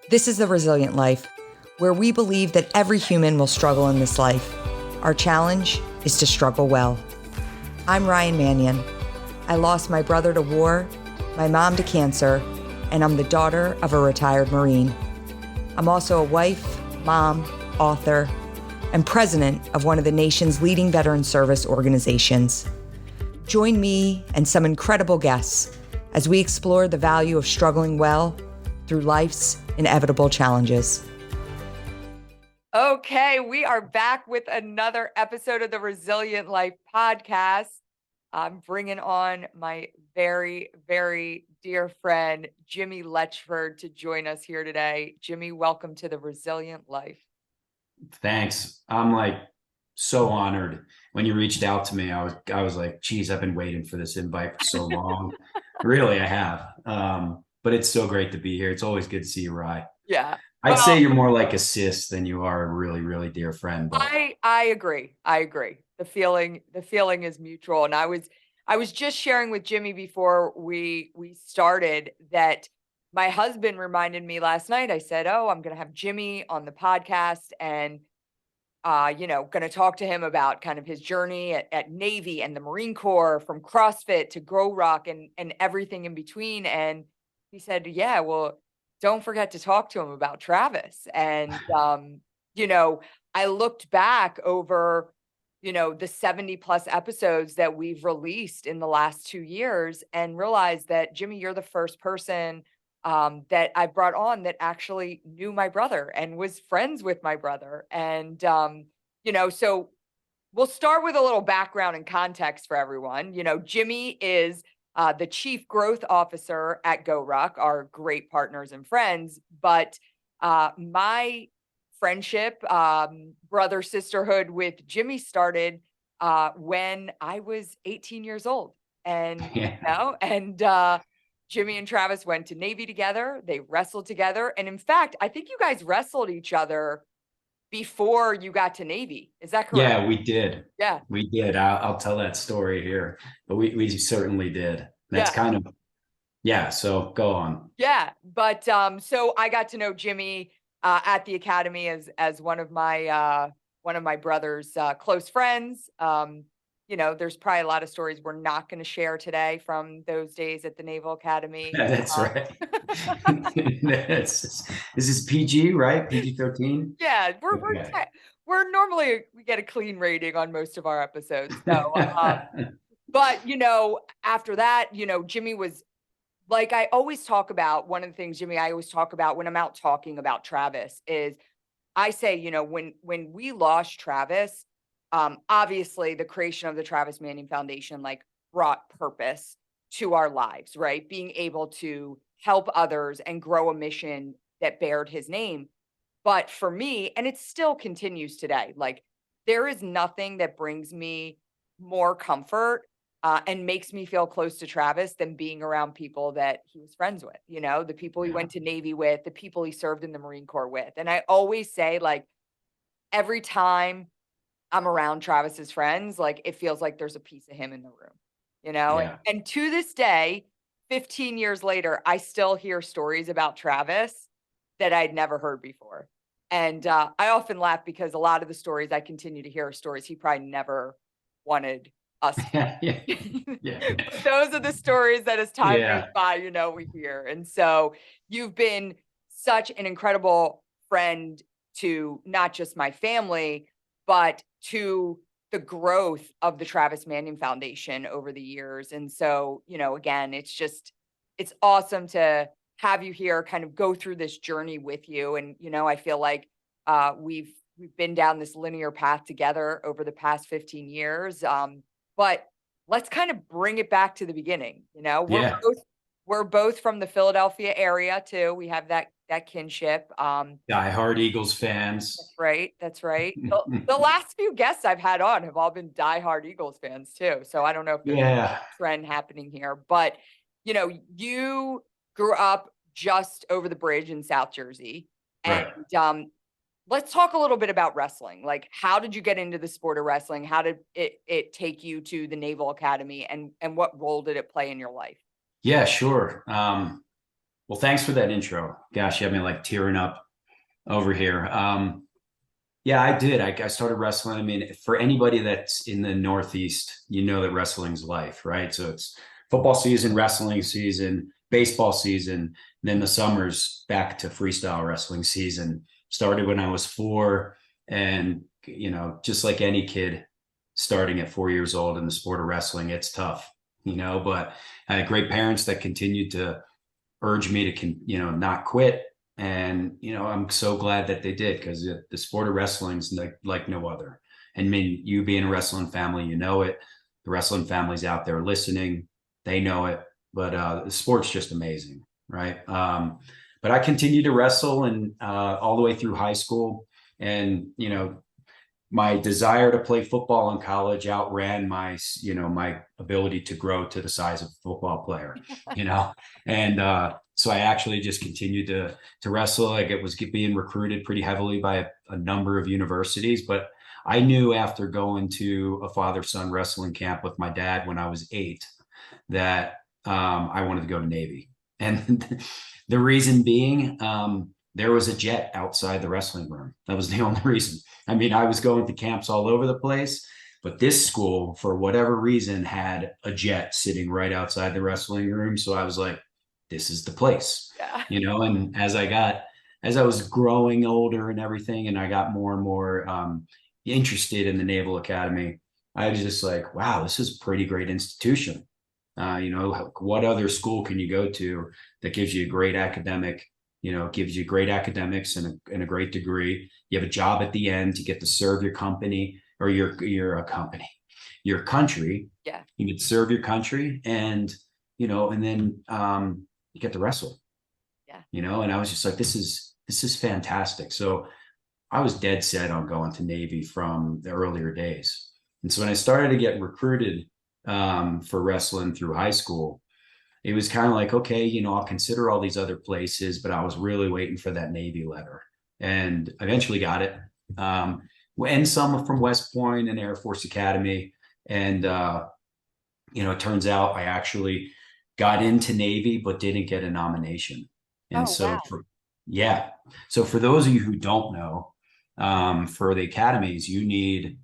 This is The Resilient Life, where we believe that every human will struggle in this life. Our challenge is to struggle well. I'm Ryan Manion. I lost my brother to war, my mom to cancer, and I'm the daughter of a retired Marine. I'm also a wife, mom, author, and president of one of the nation's leading veteran service organizations. Join me and some incredible guests as we explore the value of struggling well through life's inevitable challenges. Okay, we are back with another episode of the Resilient Life podcast. I'm bringing on my very, very dear friend, Jimmy Letchford, to join us here today. Jimmy, welcome to the Resilient Life. Thanks. I'm so honored. When you reached out to me, I was like, geez, I've been waiting for this invite for so long. Really, I have. But it's so great to be here. It's always good to see you, Rye. Yeah. I'd say you're more like a sis than you are a really, really dear friend. But I agree. The feeling is mutual. And I was just sharing with Jimmy before we started that my husband reminded me last night. I said, "Oh, I'm going to have Jimmy on the podcast and going to talk to him about kind of his journey at Navy and the Marine Corps, from CrossFit to Goruck and everything in between." And he said, "Yeah, well, don't forget to talk to him about Travis." And, I looked back over, the 70 plus episodes that we've released in the last 2 years and realized that, Jimmy, you're the first person that I brought on that actually knew my brother and was friends with my brother. And, so we'll start with a little background and context for everyone. Jimmy is the chief growth officer at Goruck, our great partners and friends. But my friendship, brother sisterhood with Jimmy started when I was 18 years old. And, Jimmy and Travis went to Navy together. They wrestled together. And in fact, I think you guys wrestled each other before you got to Navy. Is that correct? Yeah, we did. Yeah. We did. I'll tell that story here, but we certainly did. That's so go on. Yeah. But so I got to know Jimmy at the academy as one of my brother's close friends. There's probably a lot of stories we're not going to share today from those days at the Naval Academy. That's right. This is PG, right? PG-13. Yeah, we're normally, we get a clean rating on most of our episodes. So, but after that, Jimmy was like, I always talk about one of the things, Jimmy, I always talk about when I'm out talking about Travis is I say, when we lost Travis, obviously the creation of the Travis Manion Foundation brought purpose to our lives, right? Being able to help others and grow a mission that bared his name. But for me, and it still continues today, there is nothing that brings me more comfort and makes me feel close to Travis than being around people that he was friends with, the people he went to Navy with, the people he served in the Marine Corps with. And I always say, every time I'm around Travis's friends, it feels like there's a piece of him in the room, and to this day, 15 years later, I still hear stories about Travis that I'd never heard before. And I often laugh because a lot of the stories I continue to hear are stories he probably never wanted us to But those are the stories that as time goes by, we hear. And so you've been such an incredible friend to not just my family, but to the growth of the Travis Manion Foundation over the years. And so, again, it's awesome to have you here, kind of go through this journey with you. And, I feel like we've been down this linear path together over the past 15 years. But let's kind of bring it back to the beginning. We're both from the Philadelphia area too. We have that kinship. Diehard Eagles fans. That's right. The last few guests I've had on have all been diehard Eagles fans too. So I don't know if there's a trend happening here, but you grew up just over the bridge in South Jersey. And let's talk a little bit about wrestling. How did you get into the sport of wrestling? How did it take you to the Naval Academy, and what role did it play in your life? Yeah, sure. Well, thanks for that intro. Gosh, you have me like tearing up over here. Yeah, I did. I started wrestling. I mean, for anybody that's in the Northeast, you know that wrestling's life, right? So it's football season, wrestling season, baseball season, then the summers back to freestyle wrestling season. Started when I was 4, and just like any kid starting at 4 years old in the sport of wrestling, it's tough, but I had great parents that continued to urge me to not quit. And I'm so glad that they did, because the sport of wrestling is like no other. And I mean, you being a wrestling family, it. The wrestling families out there listening, they know it. But the sport's just amazing, right? But I continued to wrestle, and all the way through high school. And my desire to play football in college outran my ability to grow to the size of a football player, and so I actually just continued to wrestle. Like, it was being recruited pretty heavily by a number of universities, but I knew after going to a father-son wrestling camp with my dad when I was 8 that I wanted to go to Navy. And the reason being, there was a jet outside the wrestling room. That was the only reason. I mean, I was going to camps all over the place, but this school, for whatever reason, had a jet sitting right outside the wrestling room. So I was like, this is the place. Yeah. And as I was growing older and everything, and I got more and more interested in the Naval Academy, I was just like, wow, this is a pretty great institution. What other school can you go to that gives you a great academic, gives you great academics and a great degree? You have a job at the end. You get to serve your company, or your country. Yeah. You get to serve your country, and then you get to wrestle. Yeah. And I was just like, this is fantastic. So I was dead set on going to Navy from the earlier days. And so when I started to get recruited for wrestling through high school, it was kind of like, okay, I'll consider all these other places, but I was really waiting for that Navy letter, and eventually got it. And some from West Point and Air Force Academy. And, it turns out I actually got into Navy, but didn't get a nomination. And Wow. So for those of you who don't know, for the academies, you need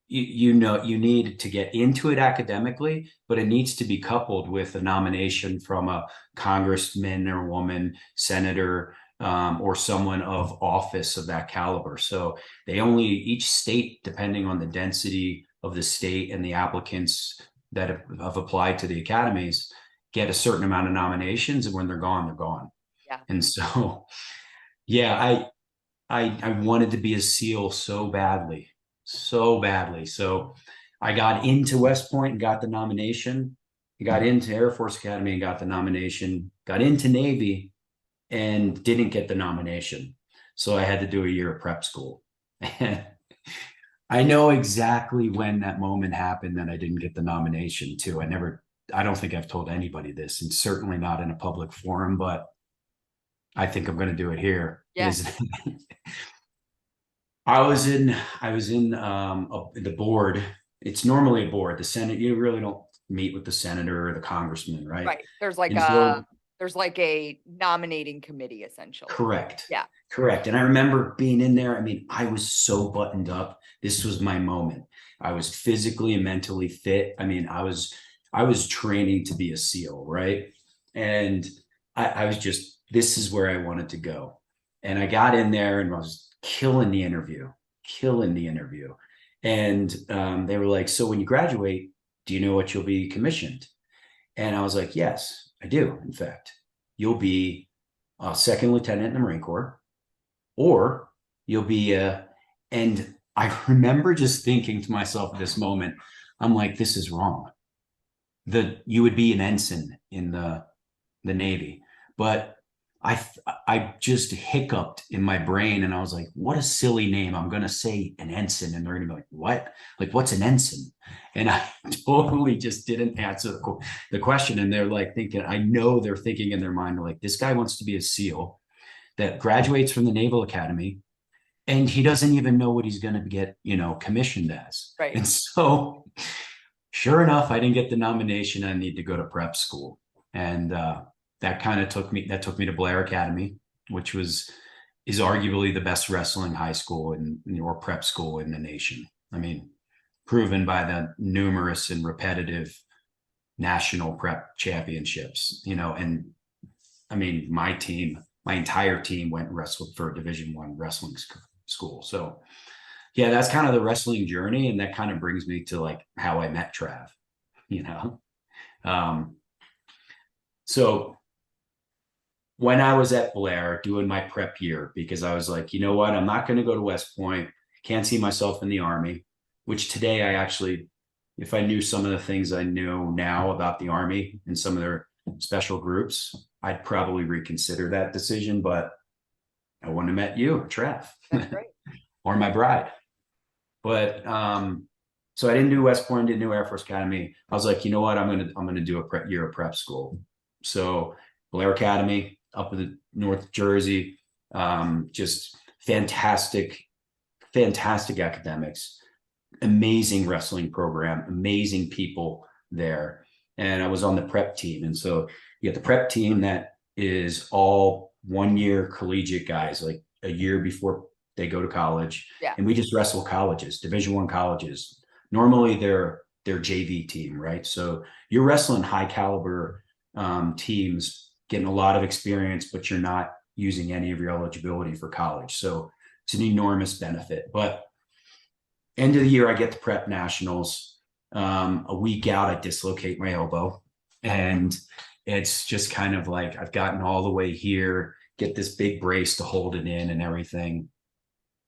to get into it academically, but it needs to be coupled with a nomination from a congressman or woman, senator, or someone of office of that caliber. So each state, depending on the density of the state and the applicants that have applied to the academies, get a certain amount of nominations, and when they're gone, they're gone. Yeah. And so, yeah, I wanted to be a SEAL so badly. So I got into West Point and got the nomination. I got into Air Force Academy and got the nomination. Got into Navy and didn't get the nomination. So I had to do a year of prep school. And I know exactly when that moment happened that I didn't get the nomination too. I don't think I've told anybody this, and certainly not in a public forum, but I think I'm going to do it here. Yeah. I was in the board. It's normally a board. The Senate, you really don't meet with the senator or the congressman, right? Right. There's like a nominating committee, essentially. Correct. Yeah. Correct. And I remember being in there. I mean, I was so buttoned up. This was my moment. I was physically and mentally fit. I mean, I was training to be a SEAL, right? And I was just, this is where I wanted to go. And I got in there and I was killing the interview. And they were like, so when you graduate, do you know what you'll be commissioned? And I was like, yes, I do. In fact, you'll be a second lieutenant in the Marine Corps, or you'll be and I remember just thinking to myself at this moment, I'm like, this is wrong. You would be an ensign in the Navy. But I just hiccuped in my brain, and I was like, what a silly name. I'm going to say an ensign. And they're going to be like, what? Like, what's an ensign? And I totally just didn't answer the question. And they're like thinking, I know they're thinking in their mind, like, this guy wants to be a SEAL that graduates from the Naval Academy, and he doesn't even know what he's going to get, commissioned as. Right. And so sure enough, I didn't get the nomination. I need to go to prep school. And that took me to Blair Academy, which is arguably the best wrestling high school or prep school in the nation. I mean, proven by the numerous and repetitive national prep championships, and I mean, my entire team went and wrestled for a Division I wrestling school. So yeah, that's kind of the wrestling journey. And that kind of brings me to like how I met Trav, So when I was at Blair doing my prep year, because I was like, you know what, I'm not going to go to West Point. Can't see myself in the Army, which today I actually, if I knew some of the things I know now about the Army and some of their special groups, I'd probably reconsider that decision, but I wouldn't have met you, Trav, or my bride. But so I didn't do West Point, didn't do Air Force Academy. I was like, you know what, I'm gonna do a year of prep school. So Blair Academy up in North Jersey, just fantastic academics, amazing wrestling program, amazing people there. And I was on the prep team. And so you get the prep team that is all 1 year collegiate guys, like a year before they go to college. Yeah. And we just wrestle colleges, Division I colleges. Normally they're JV team, right? So you're wrestling high caliber teams, getting a lot of experience, but you're not using any of your eligibility for college. So it's an enormous benefit. But end of the year, I get to prep nationals. A week out, I dislocate my elbow. And it's just kind of like, I've gotten all the way here, get this big brace to hold it in and everything.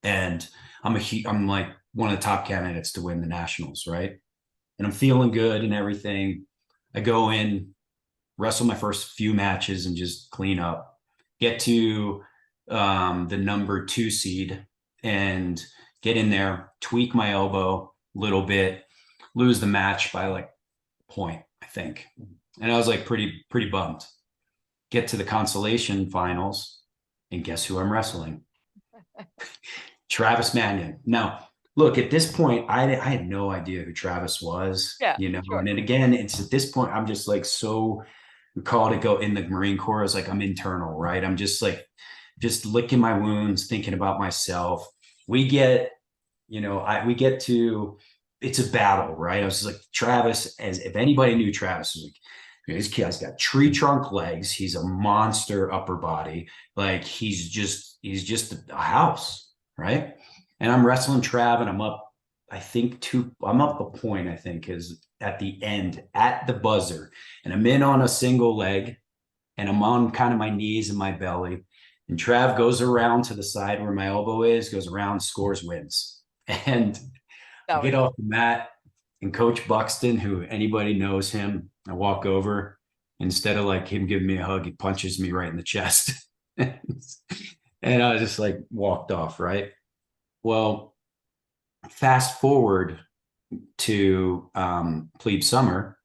And I'm like one of the top candidates to win the nationals, right? And I'm feeling good and everything. I go in, wrestle my first few matches and just clean up, get to the number 2 seed and get in there, tweak my elbow a little bit, lose the match by like a point, I think. And I was like pretty bummed. Get to the consolation finals, and guess who I'm wrestling? Travis Manion. Now, look, at this point, I had no idea who Travis was, Sure. And then again, it's at this point, I'm just like, so we call it go in the Marine Corps. I was like, I'm internal, right? I'm just like, just licking my wounds, thinking about myself. We get to, it's a battle, right? I was like, Travis, as if anybody knew Travis, was like, this kid's got tree trunk legs. He's a monster upper body. Like he's just a house, right? And I'm wrestling Trav, and I'm up, I'm up a point, I think, is at the end, at the buzzer. And I'm in on a single leg, and I'm on kind of my knees and my belly. And Trav goes around to the side where my elbow is, goes around, scores, wins. And I get off the mat, and Coach Buxton, who anybody knows him, I walk over. Instead of like him giving me a hug, he punches me right in the chest. And I was just like walked off, right? Well, fast forward to plebe summer,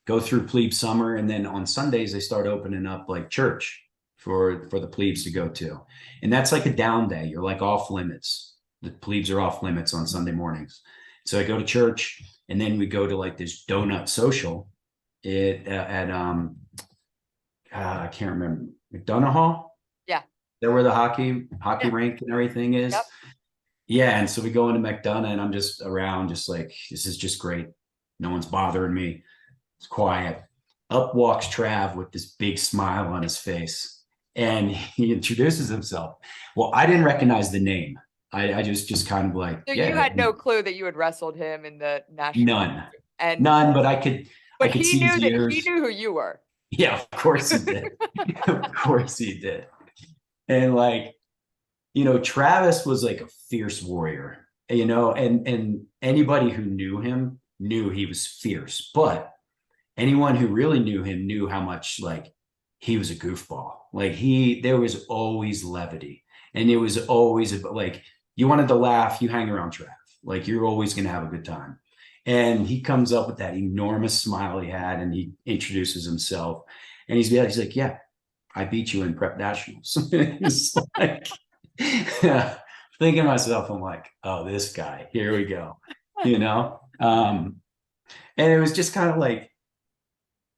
go through plebe summer, and then on Sundays they start opening up like church for the plebes to go to. And that's like a down day. You're like off limits. The plebes are off limits on Sunday mornings. So I go to church, and then we go to like this donut social at I can't remember, McDonough Hall. Yeah. There where the hockey rink and everything is. Yep. Yeah. And so we go into McDonough, and I'm just around, just like, this is just great. No one's bothering me. It's quiet. Up walks Trav with this big smile on his face, and he introduces himself. Well, I didn't recognize the name. I just kind of like, so you had no clue that you had wrestled him in the national. None, but I could see his ears. He knew who you were. Yeah, of course he did. Of course he did. And like, Travis was like a fierce warrior, and anybody who knew him knew he was fierce, but anyone who really knew him knew how much like he was a goofball. Like there was always levity, and it was always like, you wanted to laugh, you hang around Trav, like you're always going to have a good time. And he comes up with that enormous smile he had, and he introduces himself, and he's like, yeah, I beat you in prep nationals. It's like, thinking to myself, I'm like, oh, this guy, here we go, and it was just kind of like,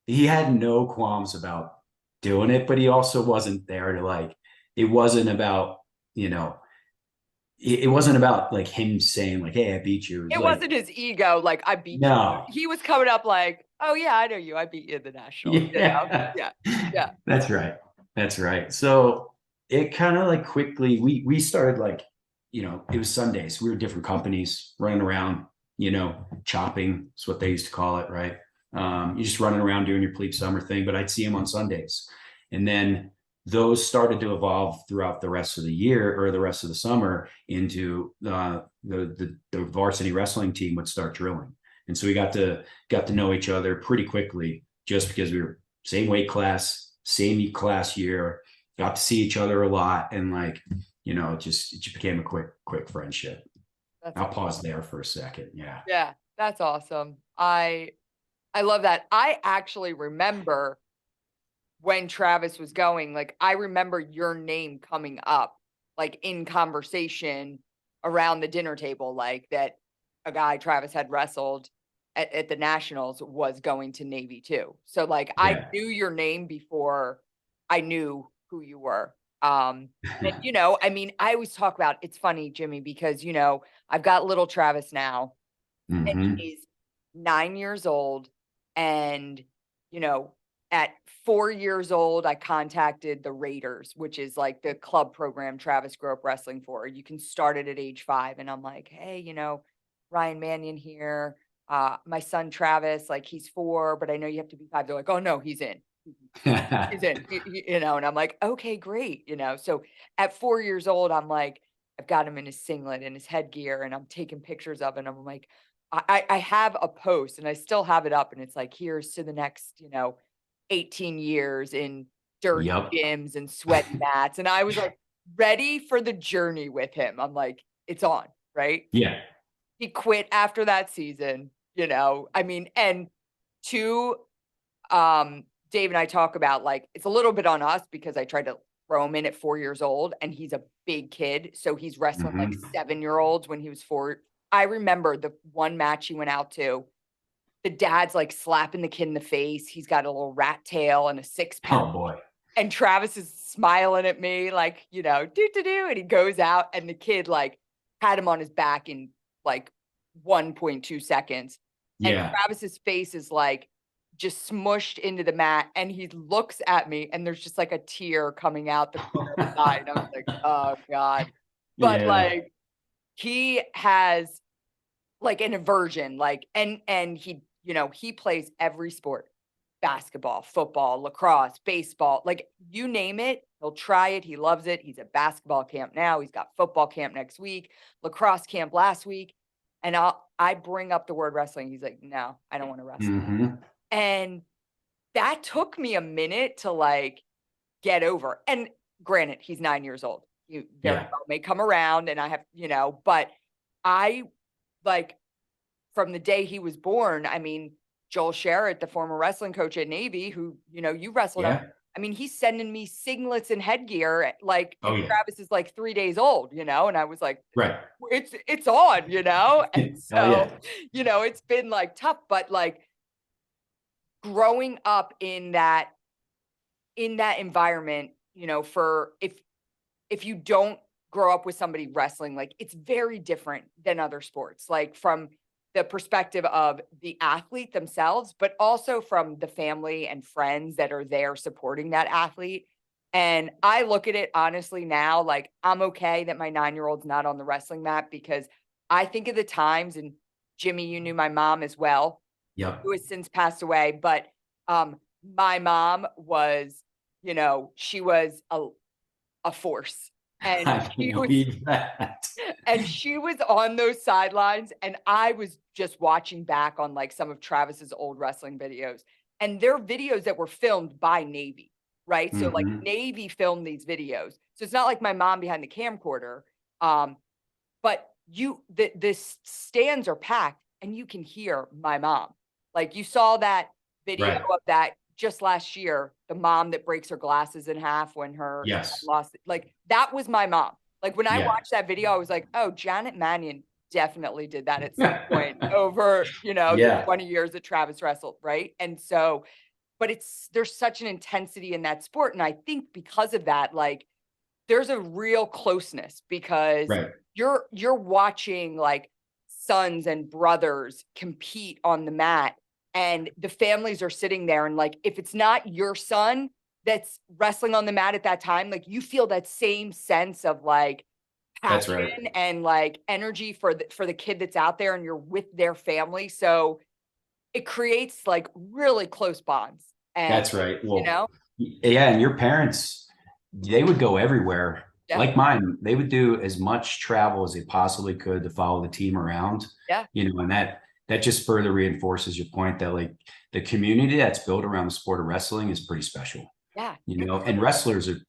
he had no qualms about doing it, but he also wasn't there to like, it wasn't about, it wasn't about like him saying like, hey, I beat you. It Like, wasn't his ego, like, I beat you. no. He was coming up like, oh yeah, I know you. I beat you in the nationals, Yeah. Yeah. Yeah. That's right. That's right. So it kind of like quickly, we started like, it was Sundays. We were different companies running around, chopping is what they used to call it, right? You're just running around doing your plebe summer thing, but I'd see him on Sundays. And then those started to evolve throughout the rest of the year or the rest of the summer into the varsity wrestling team would start drilling. And so we got to know each other pretty quickly just because we were same weight class, same class year, got to see each other a lot. And like, it just became a quick friendship. I'll pause there for a second. Yeah. Yeah, that's awesome. I love that. I actually remember when Travis was going, like, I remember your name coming up, like, in conversation around the dinner table, like, that a guy Travis had wrestled at the nationals was going to Navy too. So, like, I Yeah. knew your name before I knew who you were. And, I mean, I always talk about, it's funny, Jimmy, because, I've got little Travis now, and Mm-hmm. he's 9 years old. And, you know, at 4 years old, I contacted the Raiders, which is like the club program Travis grew up wrestling for. You can start it at age 5. And I'm like, hey, Ryan Manion here. My son Travis, like, he's 4, but I know you have to be 5. They're like, oh no, he's in. He's in. And I'm like, okay, great. So at 4 years old, I'm like, I've got him in his singlet and his headgear, and I'm taking pictures of it. And I'm like, I have a post, and I still have it up, and it's like, here's to the next, 18 years in dirty Yep. gyms and sweaty mats. And I was like ready for the journey with him. I'm like, it's on, right? Yeah. He quit after that season, I mean, and to Dave and I talk about, like, it's a little bit on us because I tried to throw him in at 4 years old, and he's a big kid. So he's wrestling like Mm-hmm. 7-year-olds when he was 4. I remember the one match he went out to, the dad's like slapping the kid in the face. He's got a little rat tail and a 6-pack. Oh boy. And Travis is smiling at me like, do. And he goes out, and the kid like had him on his back in like 1.2 seconds. And Yeah. Travis's face is like just smushed into the mat. And he looks at me, and there's just like a tear coming out the corner of his eye. And I was like, oh God. But Yeah. like, he has like an aversion, like, and he plays every sport: basketball, football, lacrosse, baseball, like, you name it, he'll try it. He loves it. He's at basketball camp now. He's got football camp next week, lacrosse camp last week. And I bring up the word wrestling. He's like, no, I don't want to wrestle. Mm-hmm. And that took me a minute to like get over. And granted, he's 9 years old. You very well may come around, and I have, but I like, from the day he was born, I mean, Joel Sherritt, the former wrestling coach at Navy, who, you wrestled Yeah. up. I mean, he's sending me singlets and headgear, like, Oh, and yeah. Travis is like 3 days old, and I was like, Right. it's on, and so, Oh, yeah. it's been like tough, but like growing up in that environment, for if you don't grow up with somebody wrestling, like, it's very different than other sports, like from the perspective of the athlete themselves, but also from the family and friends that are there supporting that athlete. And I look at it honestly now, like, I'm okay that my 9-year-old's not on the wrestling mat, because I think of the times, and Jimmy, you knew my mom as well, Yep. who has since passed away, but my mom was, she was a force. And I believe that. and she was on those sidelines, and I was just watching back on like some of Travis's old wrestling videos, and they're videos that were filmed by Navy, right? So like Mm-hmm. Navy filmed these videos. So it's not like my mom behind the camcorder. But the stands are packed, and you can hear my mom. Like, you saw that video Right. of that just last year, the mom that breaks her glasses in half when her Yes. lost, like, that was my mom. Like, when I Yeah. watched that video, I was like, oh, Janet Manion definitely did that at some point over, the Yeah. 20 years that Travis wrestled, right? And so but there's such an intensity in that sport. And I think because of that, like there's a real closeness because Right. you're watching like sons and brothers compete on the mat, and the families are sitting there, and like if it's not your son that's wrestling on the mat at that time, like you feel that same sense of like That's passion right. and like energy for the kid that's out there, and you're with their family. So it creates like really close bonds. And That's right. you Well, know, yeah, and your parents, they would go everywhere. yeah, Like mine, they would do as much travel as they possibly could to follow the team around, yeah, and that just further reinforces your point that like the community that's built around the sport of wrestling is pretty special, yeah. and wrestlers are,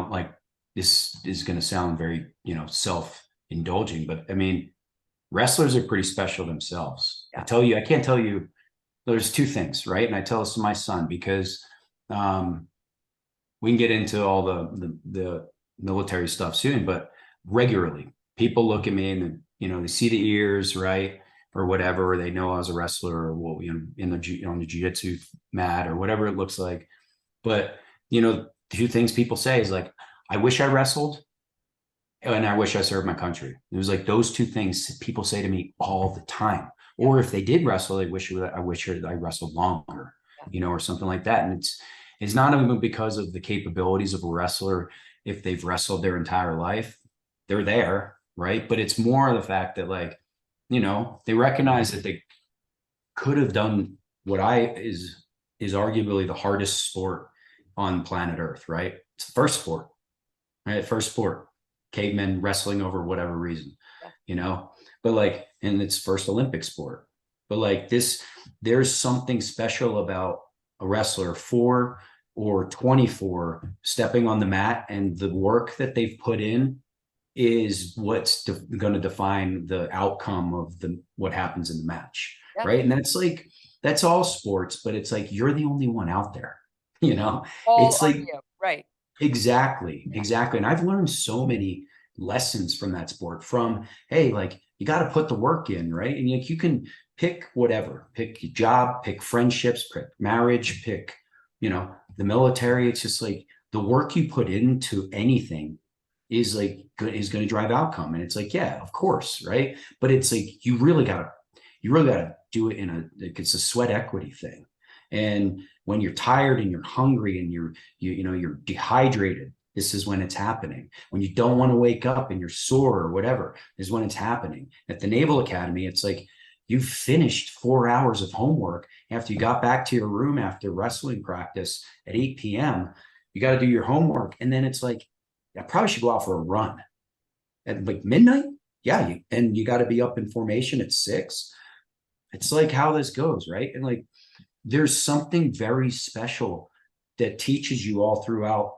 like this is going to sound very, self-indulging, but I mean, wrestlers are pretty special themselves. Yeah. I can't tell you, there's two things, right? And I tell this to my son because um, we can get into all the military stuff soon, but regularly people look at me and they see the ears, right, or whatever, or they know I was a wrestler, or well, in the on the jiu-jitsu mat or whatever it looks like. But two things people say is like, I wish I wrestled, and I wish I served my country. It was like those two things people say to me all the time. Or if they did wrestle, they wish I wrestled longer, or something like that. And it's not even because of the capabilities of a wrestler. If they've wrestled their entire life, they're there, right? But it's more of the fact that like, they recognize that they could have done what is arguably the hardest sport on planet Earth, right? It's the first sport, right? First sport, cavemen wrestling over whatever reason, but like, and it's first Olympic sport, but like there's something special about a wrestler 4 or 24 stepping on the mat, and the work that they've put in is what's going to define the outcome of what happens in the match. Yeah. Right. And that's all sports, but it's like, you're the only one out there, All it's on like, you, right? exactly. And I've learned so many lessons from that sport from, hey, like you got to put the work in, right? And like you can pick whatever, pick your job, pick friendships, pick marriage, pick, the military. It's just like the work you put into anything is like is going to drive outcome. And it's like, yeah, of course, right? But it's like you really gotta do it it's a sweat equity thing. And when you're tired and you're hungry and you're dehydrated, this is when it's happening. When you don't want to wake up and you're sore or whatever, is when it's happening. At the Naval Academy, it's like you finished 4 hours of homework after you got back to your room after wrestling practice at 8 p.m. You got to do your homework. And then it's like, I probably should go out for a run at like midnight. Yeah. And you got to be up in formation at 6. It's like how this goes, right? And like, there's something very special that teaches you all throughout,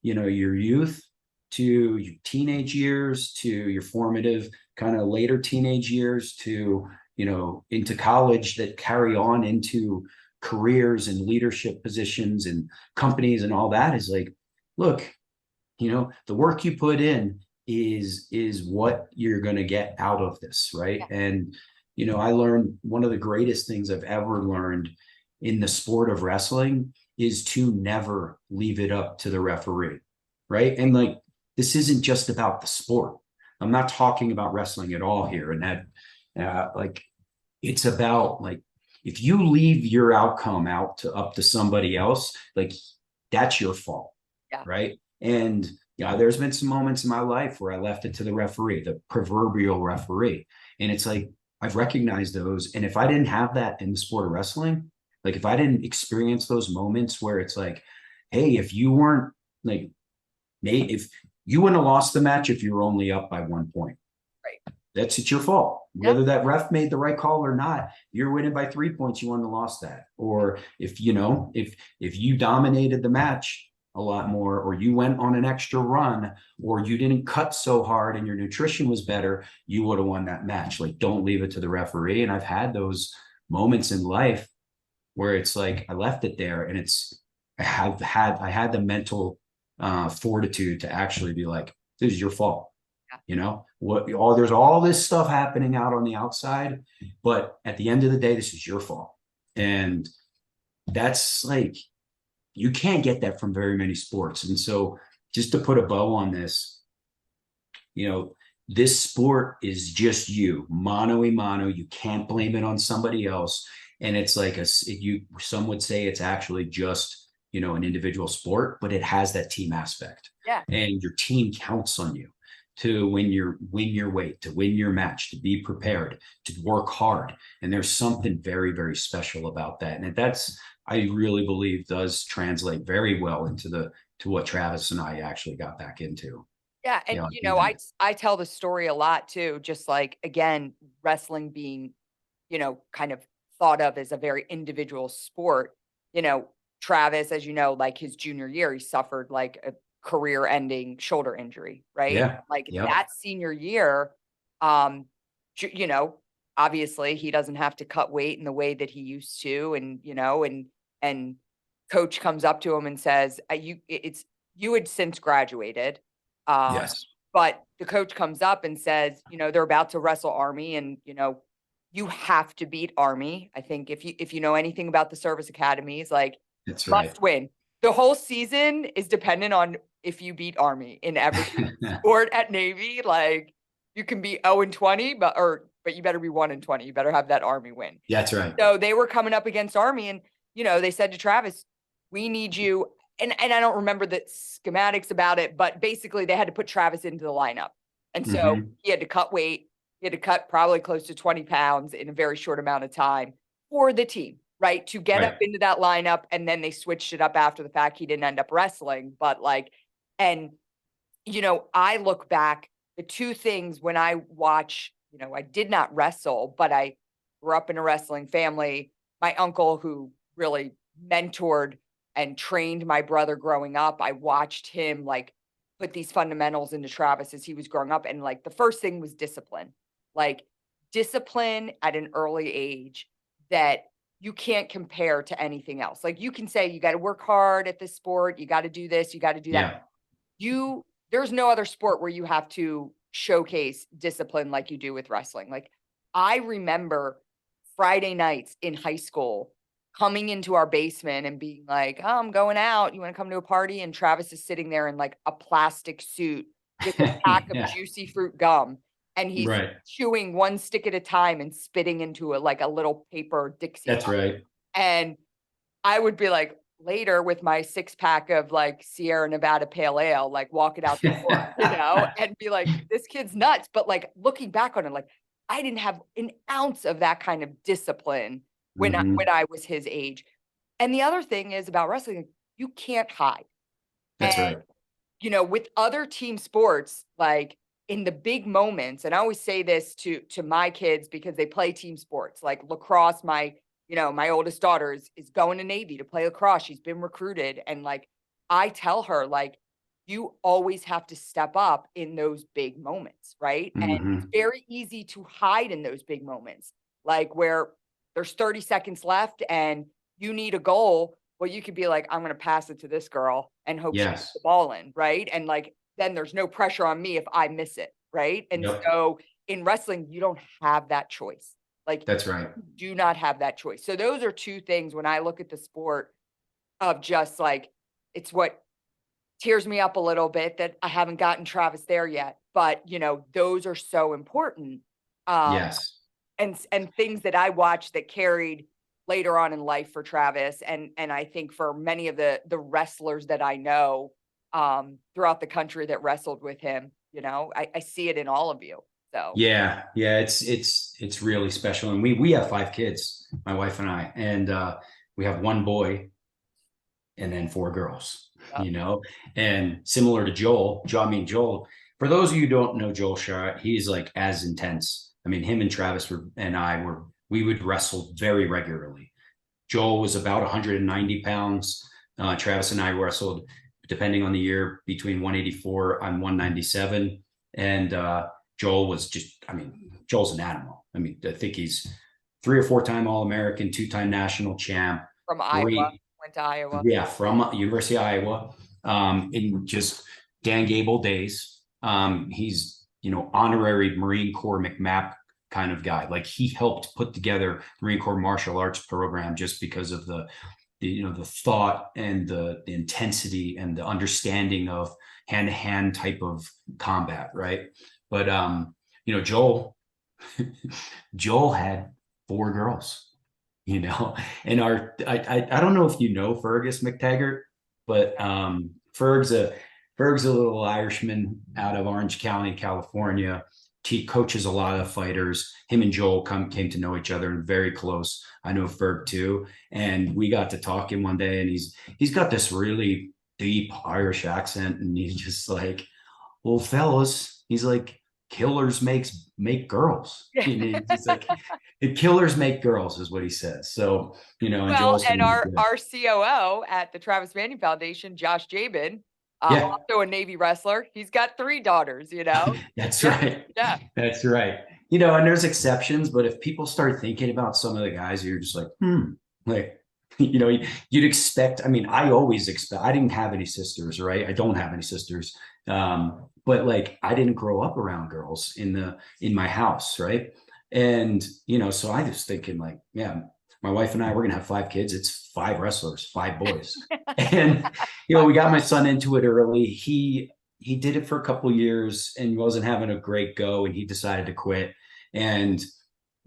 your youth to your teenage years, to your formative kind of later teenage years, to, into college, that carry on into careers and leadership positions and companies and all that. Is like, look, the work you put in is what you're going to get out of this, right? Yeah. And I learned one of the greatest things I've ever learned in the sport of wrestling is to never leave it up to the referee, right? And like, this isn't just about the sport. I'm not talking about wrestling at all here. And that like, it's about like, if you leave your outcome up to somebody else, like that's your fault. Yeah. Right. And there's been some moments in my life where I left it to the referee, the proverbial referee. And it's like, I've recognized those. And if I didn't have that in the sport of wrestling, like if I didn't experience those moments where it's like, hey, if you weren't like, Nate, if you wouldn't have lost the match if you were only up by 1 point, right? It's your fault. Yeah. Whether that ref made the right call or not, you're winning by 3 points, you wouldn't have lost that. Or if you dominated the match a lot more, or you went on an extra run, or you didn't cut so hard and your nutrition was better, you would have won that match. Like, don't leave it to the referee. And I've had those moments in life where it's like I left it there, and I had the mental fortitude to actually be like, this is your fault. Yeah. There's all this stuff happening out on the outside, but at the end of the day, this is your fault. And that's like, you can't get that from very many sports. And so just to put a bow on this, this sport is just you, mano a mano. You can't blame it on somebody else. And it's like some would say it's actually just, an individual sport, but it has that team aspect. Yeah. And your team counts on you to win your weight, to win your match, to be prepared, to work hard. And there's something very, very special about that. And I really believe does translate very well to what Travis and I actually got back into. Yeah. And, I tell the story a lot too, just like, again, wrestling being, kind of thought of as a very individual sport. Travis, as you know, like his junior year, he suffered like a career ending shoulder injury, right? Yeah. Like Yep. that senior year, um, obviously he doesn't have to cut weight in the way that he used to. And coach comes up to him and says, you had since graduated. Yes. But the coach comes up and says, they're about to wrestle Army and, you have to beat Army. I think if you know anything about the service academies, like That's must right. win. The whole season is dependent on if you beat Army in every sport at Navy. Like you can be 0-20, but you better be 1-20. You better have that Army win. That's right. So they were coming up against Army and, they said to Travis, we need you. And I don't remember the schematics about it, but basically they had to put Travis into the lineup. And so he had to cut weight. He had to cut probably close to 20 pounds in a very short amount of time for the team, right? To get up into that lineup. And then they switched it up after the fact. He didn't end up wrestling, but I look back, the two things when I watch, I did not wrestle, but I grew up in a wrestling family. My uncle, who really mentored and trained my brother growing up, I watched him put these fundamentals into Travis as he was growing up. And the first thing was discipline, discipline at an early age that you can't compare to anything else. Like you can say, you got to work hard at this sport. You got to do this. You got to do that. There's no other sport where you have to showcase discipline like you do with wrestling. Like I remember Friday nights in high school coming into our basement and being like, oh, I'm going out. You want to come to a party? And Travis is sitting there in a plastic suit with a pack of juicy fruit gum. And he's chewing one stick at a time and spitting into a little paper Dixie. That's right. And I would be later with my 6-pack of Sierra Nevada Pale Ale, walking out the door, and be this kid's nuts. But looking back on it, I didn't have an ounce of that kind of discipline when I was his age. And the other thing is about wrestling, you can't hide. That's right. With other team sports, in the big moments, and I always say this to my kids because they play team sports, like lacrosse, my oldest daughter is going to Navy to play lacrosse. She's been recruited. And I tell her, you always have to step up in those big moments, right? And it's very easy to hide in those big moments, where there's 30 seconds left and you need a goal. Well, you could be I'm going to pass it to this girl and hope she gets the ball in, right? And then there's no pressure on me if I miss it, right? And so in wrestling, you don't have that choice. That's right. You do not have that choice. So those are two things when I look at the sport of just it's what tears me up a little bit that I haven't gotten Travis there yet. But, those are so important. Yes. And things that I watched that carried later on in life for Travis. And I think for many of the wrestlers that I know throughout the country that wrestled with him, I see it in all of you. So yeah, it's really special. And we have 5 kids, my wife and I, and we have 1 boy and then 4 girls, and similar to Joel, for those of you who don't know Joel Sharrett, he's as intense. I mean, him and Travis we would wrestle very regularly. Joel was about 190 pounds. Travis and I wrestled, depending on the year, between 184 and 197. And Joel was Joel's an animal. I mean, I think he's 3 or 4 time All-American, 2-time national champ. From Iowa, went to Iowa. Yeah, from University of Iowa. In just Dan Gable days. He's, honorary Marine Corps McMap kind of guy. He helped put together the Marine Corps martial arts program just because of the the thought and the intensity and the understanding of hand-to-hand type of combat, right? But Joel Joel had 4 girls, and I don't know if you know Fergus McTaggart, but Ferg's a little Irishman out of Orange County, California. He coaches a lot of fighters. Him and Joel came to know each other and very close. I know Ferg too, and we got to talking one day, and he's got this really deep Irish accent, and he's just like, "Well, fellas," he's like, "killers make girls." He's like, "Killers make girls," is what he says. So and well, and our COO at the Travis Manion Foundation, Josh Jabin, also a Navy wrestler. He's got 3 daughters, That's right. Yeah. That's right. And there's exceptions, but if people start thinking about some of the guys, you're just like, like, you'd expect, I always expect, I didn't have any sisters, right? I don't have any sisters. But like, I didn't grow up around girls in my house. Right. And, so I was thinking like, yeah, my wife and I, we're going to have 5 kids. It's 5 wrestlers, 5 boys. And, we got my son into it early. He did it for a couple of years and wasn't having a great go, and he decided to quit. And,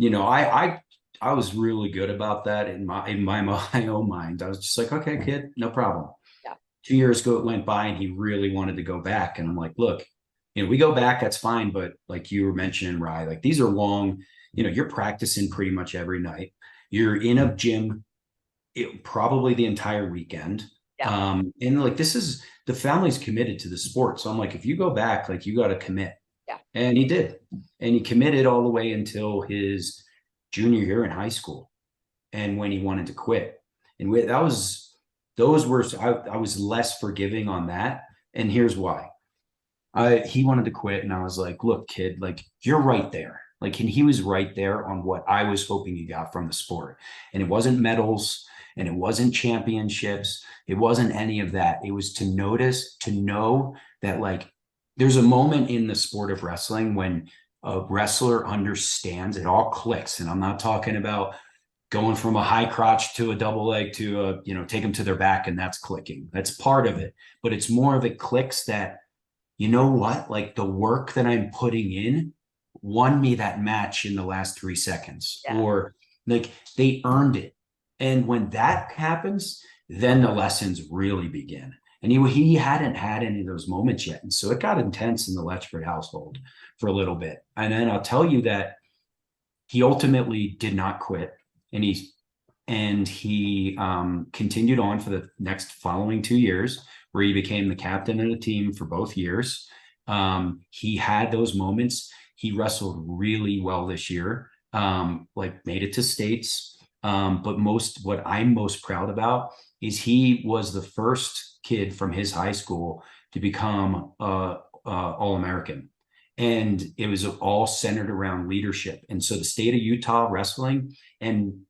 I was really good about that in my own mind. I was just like, okay, kid, no problem. Yeah. 2 years went by, and he really wanted to go back. And I'm like, look, we go back, that's fine. But like you were mentioning, Rye, like these are long, you're practicing pretty much every night. You're in a gym probably the entire weekend. Yeah. And like, this is, the family's committed to the sport. So I'm like, if you go back, like you got to commit. Yeah. And he did. And he committed all the way until his junior year in high school. And when he wanted to quit, and I was less forgiving on that. And here's why. He wanted to quit, and I was like, look, kid, like you're right there. Like, and he was right there on what I was hoping he got from the sport. And it wasn't medals, and it wasn't championships. It wasn't any of that. It was to know that like there's a moment in the sport of wrestling when a wrestler understands, it all clicks. And I'm not talking about going from a high crotch to a double leg to take them to their back, and that's clicking. That's part of it. But it's more of it clicks that, you know what, like the work that I'm putting in won me that match in the last 3 seconds. Yeah. Or like they earned it. And when that happens, then the lessons really begin. And he hadn't had any of those moments yet. And so it got intense in the Letchford household for a little bit. And then I'll tell you that he ultimately did not quit. And he continued on for the next following 2 years, where he became the captain of the team for both years. He had those moments. He wrestled really well this year, like made it to states. But what I'm most proud about is he was the first kid from his high school to become All-American. And it was all centered around leadership. And so the state of Utah wrestling, and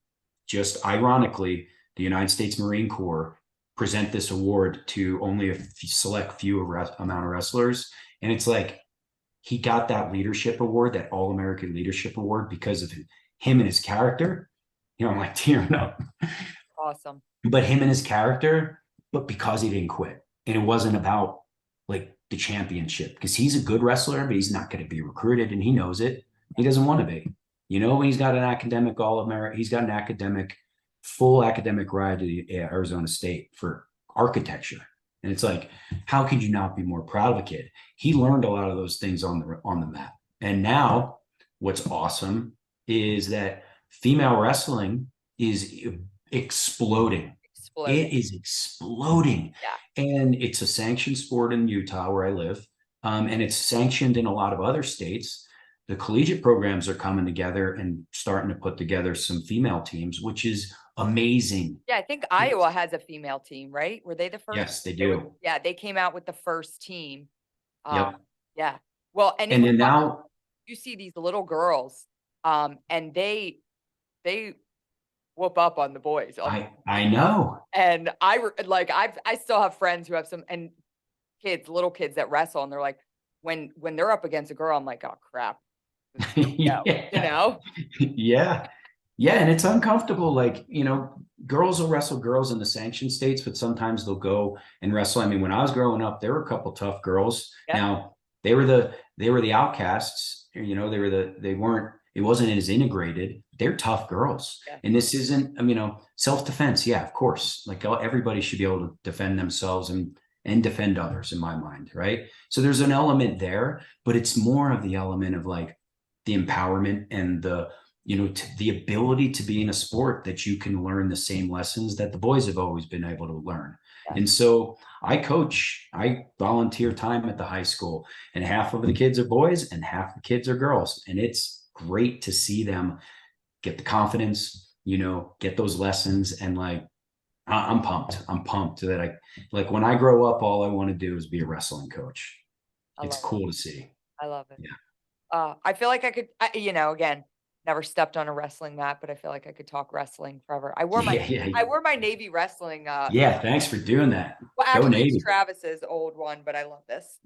just ironically, the United States Marine Corps present this award to only a select few amount of wrestlers. And it's like, he got that leadership award, that All-American leadership award, because of him and his character. I'm like tearing up. Awesome. But him and his character, but because he didn't quit. And it wasn't about like the championship, because he's a good wrestler, but he's not going to be recruited, and he knows it. He doesn't want to be. He's got an academic All-American. He's got an full academic ride to Arizona State for architecture. And it's like, how could you not be more proud of a kid? He learned a lot of those things on the mat. And now what's awesome is that female wrestling is exploding. It is exploding. Yeah. And it's a sanctioned sport in Utah, where I live. And it's sanctioned in a lot of other states. The collegiate programs are coming together and starting to put together some female teams, which is amazing. Yeah, I think Iowa has a female team, right? Were they the first? Yes, they do. They came out with the first team. Yep. Yeah. Well, and then now you see these little girls, and they whoop up on the boys. I know. And I still have friends who have little kids that wrestle, and they're like, when they're up against a girl, I'm like, oh crap. Yeah. Yeah. Yeah, and it's uncomfortable. Like, you know, girls will wrestle girls in the sanctioned states, but sometimes they'll go and wrestle. I mean, when I was growing up, there were a couple tough girls. Yeah. Now, they were the outcasts, you know, they weren't, it wasn't as integrated. They're tough girls. Yeah. And this isn't, you know, self-defense. Yeah, of course. Like everybody should be able to defend themselves and defend others in my mind, right? So there's an element there, but it's more of the element of like the empowerment and the, you know, the ability to be in a sport that you can learn the same lessons that the boys have always been able to learn. Yeah. And so I volunteer time at the high school, and half of the kids are boys and half the kids are girls. And it's great to see them get the confidence, you know, get those lessons. And like, I'm pumped. I'm pumped that like when I grow up, all I want to do is be a wrestling coach. It's cool to see. I love it. Yeah. I feel like I could, you know, again, never stepped on a wrestling mat, but I feel like I could talk wrestling forever. I wore my Navy wrestling. Yeah. Thanks for doing that. Well, Go actually, Navy. it's Travis's old one, but I love this.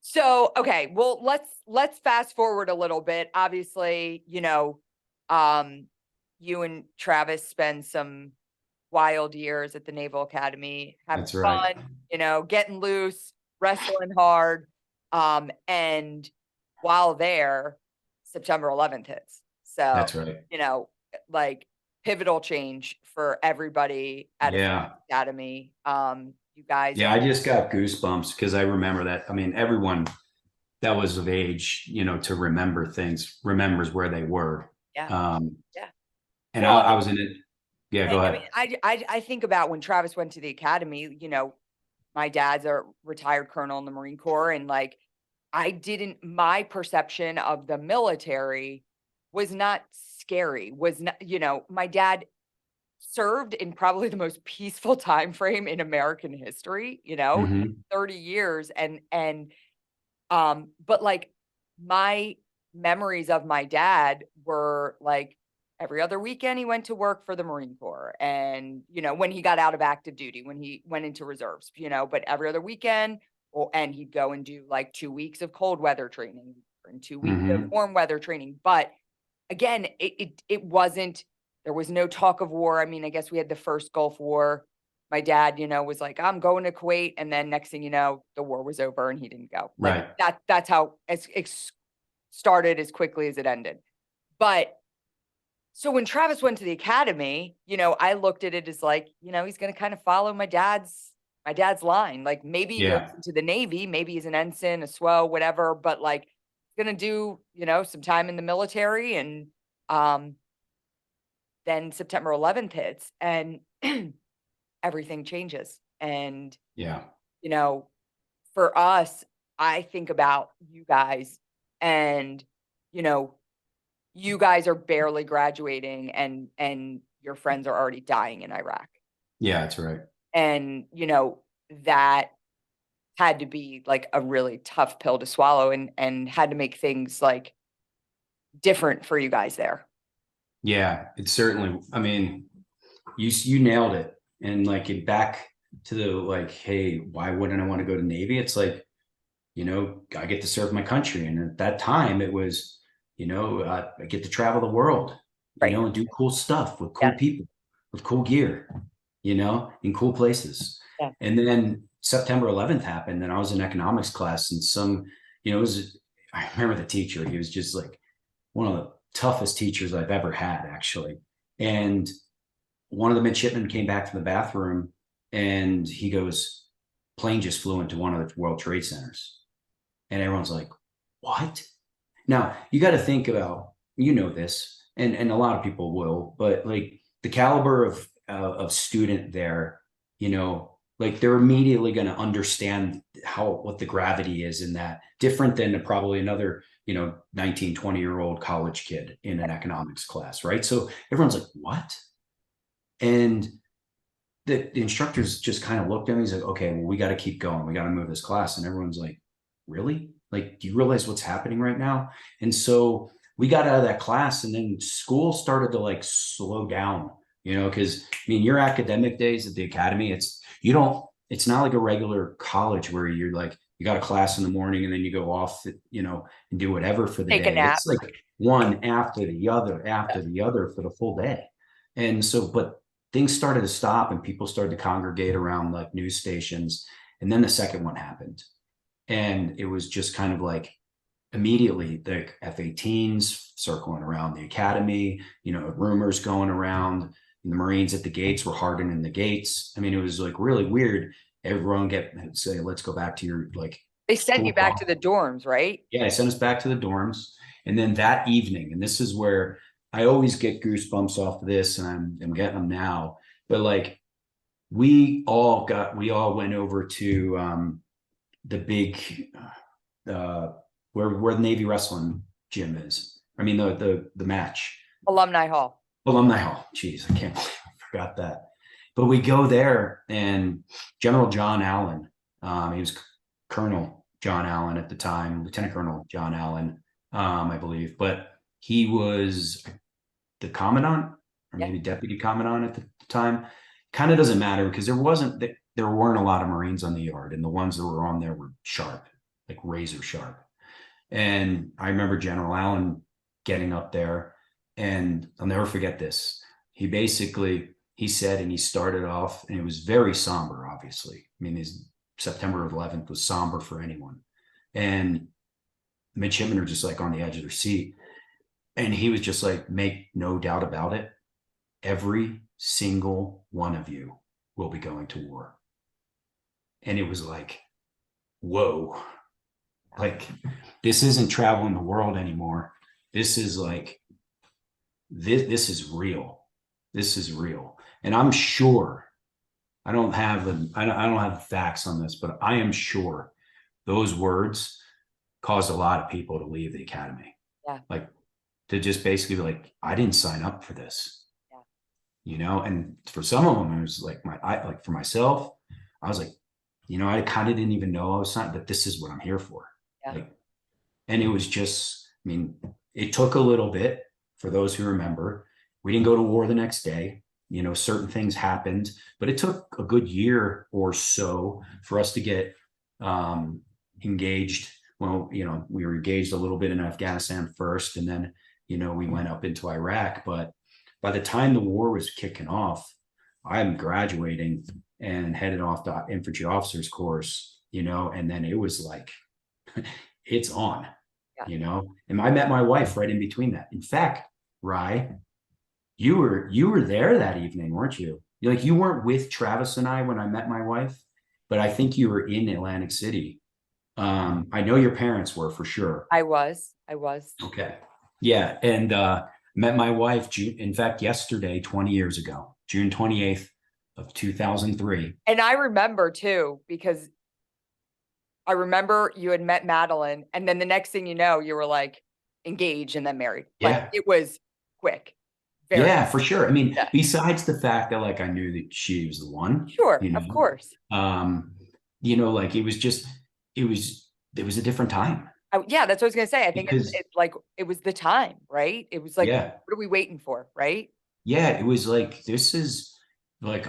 So okay, well, let's fast forward a little bit. Obviously, you know, you and Travis spend some wild years at the Naval Academy, having That's right. fun, you know, getting loose, wrestling hard. And while there, September 11th hits. So, That's right. you know, like pivotal change for everybody at Yeah. Academy. You guys. Yeah. I just got goosebumps because I remember that. I mean, everyone that was of age, you know, to remember things, remembers where they were. Yeah. Yeah. And Well, I was in it. Yeah, go ahead. I mean, I think about when Travis went to the academy, you know, my dad's a retired colonel in the Marine Corps. And like, my perception of the military was not scary, was not, you know, my dad served in probably the most peaceful time frame in American history, you know, Mhm. 30 years. But like my memories of my dad were like every other weekend he went to work for the Marine Corps. And, you know, when he got out of active duty, when he went into reserves, you know, but every other weekend, and he'd go and do like 2 weeks of cold weather training and 2 weeks of Mhm. warm weather training. But again, it wasn't, there was no talk of war. I mean, I guess we had the first Gulf War. My dad, you know, was like, I'm going to Kuwait. And then next thing you know, the war was over and he didn't go. Like Right. that's how it started as quickly as it ended. But so when Travis went to the academy, you know, I looked at it as like, you know, he's going to kind of follow my dad's line. Like maybe he goes Yeah. into the Navy, maybe he's an ensign, a SWO, whatever, but like he's going to do, you know, some time in the military. And then September 11th hits and everything changes. And, Yeah. you know, for us, I think about you guys and, you know, you guys are barely graduating and your friends are already dying in Iraq. Yeah, that's right. And, you know, that had to be like a really tough pill to swallow and had to make things like different for you guys there. Yeah, it's certainly, I mean, you nailed it. And like back to the like, hey, why wouldn't I want to go to Navy? It's like, you know, I get to serve my country. And at that time it was, you know, I get to travel the world, you Right. know, and do cool stuff with Yeah. cool people, with cool gear, you know, in cool places. Yeah. And then September 11th happened, and I was in economics class, and you know, I remember the teacher, he was just like one of the toughest teachers I've ever had, actually. And one of the midshipmen came back from the bathroom and he goes, plane just flew into one of the World Trade Centers. And everyone's like, what? Now you got to think about, you know, this, and a lot of people will, but like the caliber of student there, you know, like they're immediately going to understand what the gravity is in that, different than probably another, you know, 19, 20-year-old college kid in an economics class, right? So everyone's like, what? And the instructors just kind of looked at me. He's like, okay, well, we got to keep going. We got to move this class. And everyone's like, really? Like, do you realize what's happening right now? And so we got out of that class, and then school started to like slow down, you know, because I mean, your academic days at the academy, it's not like a regular college where you're like, you got a class in the morning and then you go off, you know, and do whatever for the Take a day. nap. It's like one after the other for the full day. And so, but things started to stop and people started to congregate around like news stations. And then the second one happened. And it was just kind of like immediately the F-18s circling around the academy, you know, rumors going around. The Marines at the gates were hardening the gates. I mean, it was like really weird. Everyone say, let's go back to your like. They sent you back to the dorms, right? Yeah, they sent us back to the dorms. And then that evening, and this is where I always get goosebumps off of this, and I'm getting them now. But like we all went over to the big where the Navy wrestling gym is. I mean the match. Alumni Hall. Alumni Hall. Jeez, I can't believe I forgot that. But we go there, and General John Allen, he was Colonel John Allen at the time, Lieutenant Colonel John Allen, I believe, but he was the commandant or maybe deputy commandant at the time. Kind of doesn't matter because there weren't a lot of Marines on the yard, and the ones that were on there were sharp, like razor sharp. And I remember General Allen getting up there, and I'll never forget this. He said, and he started off, and it was very somber, obviously. I mean, September 11th was somber for anyone. And midshipmen are just like on the edge of their seat. And he was just like, make no doubt about it. Every single one of you will be going to war. And it was like, whoa, like this isn't traveling the world anymore. This is like, this is real. This is real. And I'm sure, I don't have facts on this, but I am sure those words caused a lot of people to leave the academy. Yeah. Like to just basically be like, I didn't sign up for this. Yeah. You know, and for some of them, it was like like for myself, I was like, you know, I kind of didn't even know I was signed, but this is what I'm here for. Yeah. Like, and it was just, I mean, it took a little bit for those who remember. We didn't go to war the next day. You know, certain things happened, but it took a good year or so for us to get engaged. Well, you know, we were engaged a little bit in Afghanistan first, and then, you know, we went up into Iraq. But by the time the war was kicking off, I'm graduating and headed off to infantry officers course, you know, and then it was like, it's on, you know, and I met my wife right in between that. In fact, Rye, you were there that evening, weren't you? You weren't with Travis and I when I met my wife, but I think you were in Atlantic City. I know your parents were for sure. I was. Okay. Yeah. And met my wife, in fact, yesterday, 20 years ago, June 28th of 2003. And I remember too, because I remember you had met Madeline, and then the next thing you know, you were like engaged and then married. Like it was quick. Yeah, for sure. I mean, besides the fact that like I knew that she was the one. Sure, you know, of course. You know, like it was a different time. Yeah, that's what I was gonna say. I think it's like it was the time, right? It was like, what are we waiting for, right? Yeah, it was like this is like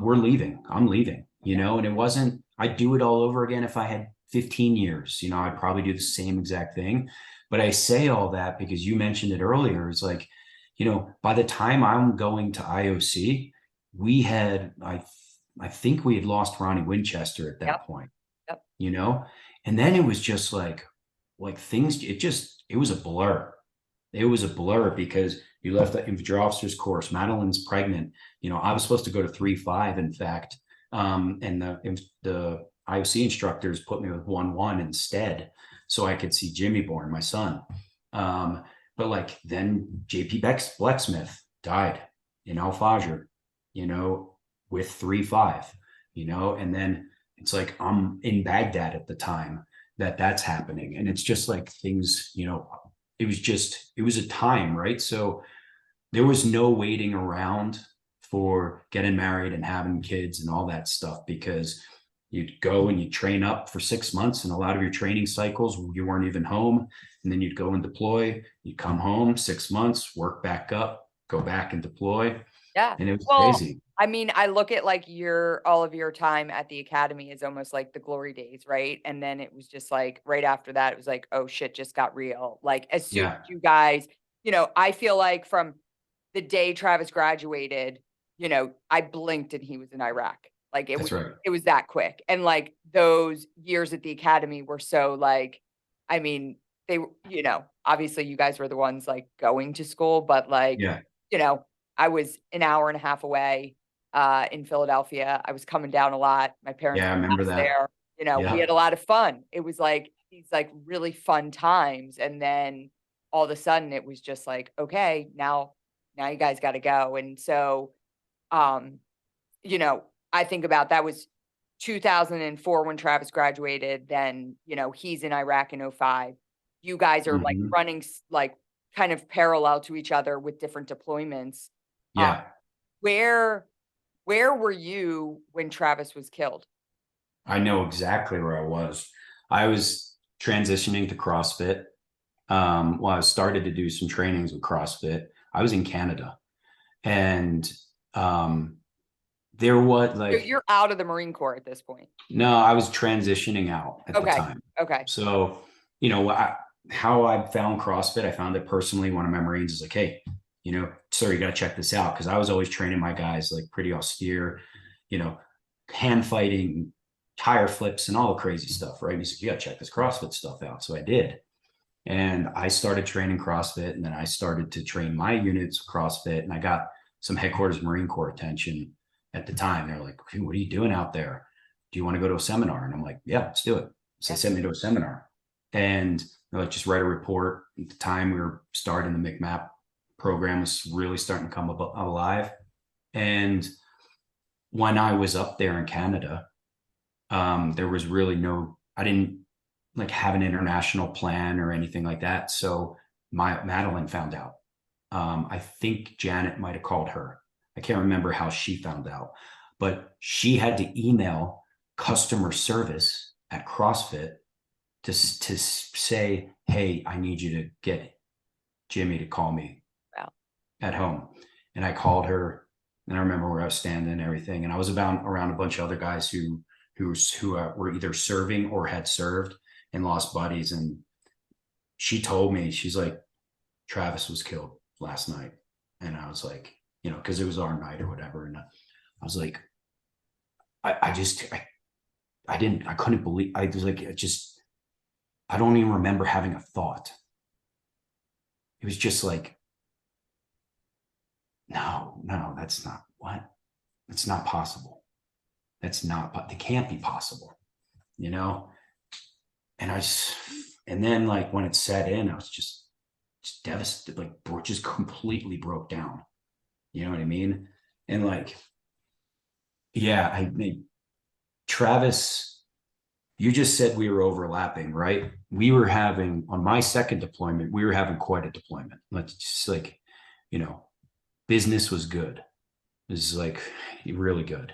we're leaving. I'm leaving, you know, and it wasn't. I'd do it all over again if I had 15 years. You know, I'd probably do the same exact thing. But I say all that because you mentioned it earlier. It's like, you know, by the time I'm going to IOC, we had, I think we had lost Ronnie Winchester at that point, you know, and then it was just like things, it was a blur. It was a blur because you left the infantry officers course. Madeline's pregnant. You know, I was supposed to go to 3-5, in fact. And the IOC instructors put me with 1-1 instead, so I could see Jimmy born, my son. But like then JP Blecksmith died in Al Fajr, you know, with 3-5, you know, and then it's like I'm in Baghdad at the time that's happening. And it's just like things, you know, it was a time, right? So there was no waiting around for getting married and having kids and all that stuff, because you'd go and you train up for 6 months, and a lot of your training cycles, you weren't even home. And then you'd go and deploy, you'd come home 6 months, work back up, go back and deploy. Yeah. And it was crazy. I mean, I look at like all of your time at the academy is almost like the glory days, right? And then it was just like right after that, it was like, oh shit, just got real. Like as soon Yeah, as you guys, I feel like from the day Travis graduated, I blinked and he was in Iraq. Like that's right. it was that quick. And like those years at the academy were so like, I mean, they were, obviously you guys were the ones like going to school, but like, Yeah. you know, I was an hour and a half away in Philadelphia. I was coming down a lot. My parents Yeah, I were remember that. there. We Yeah. had a lot of fun. It was like these like really fun times. And then all of a sudden it was just like, okay, now you guys got to go. And so, um, I think about that was 2004 when Travis graduated. Then, he's in Iraq in '05. You guys are like Mhm. running like kind of parallel to each other with different deployments. Uh, Yeah. where where were you when Travis was killed? I know exactly where I was. I was transitioning to CrossFit. Well, I started to do some trainings with CrossFit. I was in Canada, and um, there was So like, you're out of the Marine Corps at this point. no, I was transitioning out at the Okay. time. Okay. So, how I found CrossFit, I found it personally. One of my Marines is like, hey, sir, you got to check this out. Cause I was always training my guys like pretty austere, you know, hand fighting, tire flips, and all the crazy stuff. Right. And he's like, you got to check this CrossFit stuff out. So I did. And I started training CrossFit. And then I started to train my units CrossFit. And I got some headquarters Marine Corps attention at the time. They're like, hey, what are you doing out there? Do you want to go to a seminar? And I'm like, yeah, let's do it. So Yeah. they sent me to a seminar, and they're like, just write a report. At the time, we were starting the McMap program, was really starting to come alive. And when I was up there in Canada, there was really I didn't like have an international plan or anything like that. So Madeline found out. I think Janet might have called her. I can't remember how she found out, but she had to email customer service at CrossFit to say, hey, I need you to get Jimmy to call me Wow. at home. And I called her, and I remember where I was standing and everything. And I was around a bunch of other guys who were either serving or had served and lost buddies. And she told me, she's like, Travis was killed last night. And I was like, because it was our night or whatever. And I was like, I couldn't believe, I was like, I don't even remember having a thought. It was just like, no, that's not what, it's not possible. It can't be possible, you know? And and then like when it set in, I was just devastated, like just completely broke down. You know what I mean? And like, yeah, I mean, Travis, you just said we were overlapping, right? We were having, on my second deployment, we were having quite a deployment. Let's just like, business was good. It was like really good.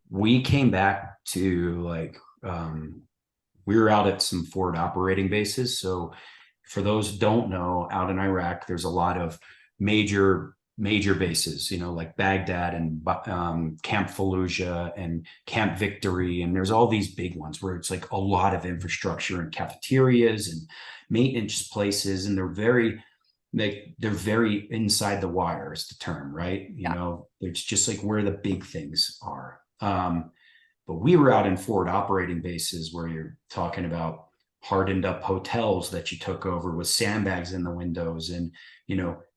We came back to like, we were out at some forward operating bases. So for those who don't know, out in Iraq, there's a lot of major bases, like Baghdad and Camp Fallujah and Camp Victory. And there's all these big ones where it's like a lot of infrastructure and cafeterias and maintenance places. And they're very inside the wire is the term, right? It's just like where the big things are. But we were out in forward operating bases where you're talking about hardened up hotels that you took over with sandbags in the windows and,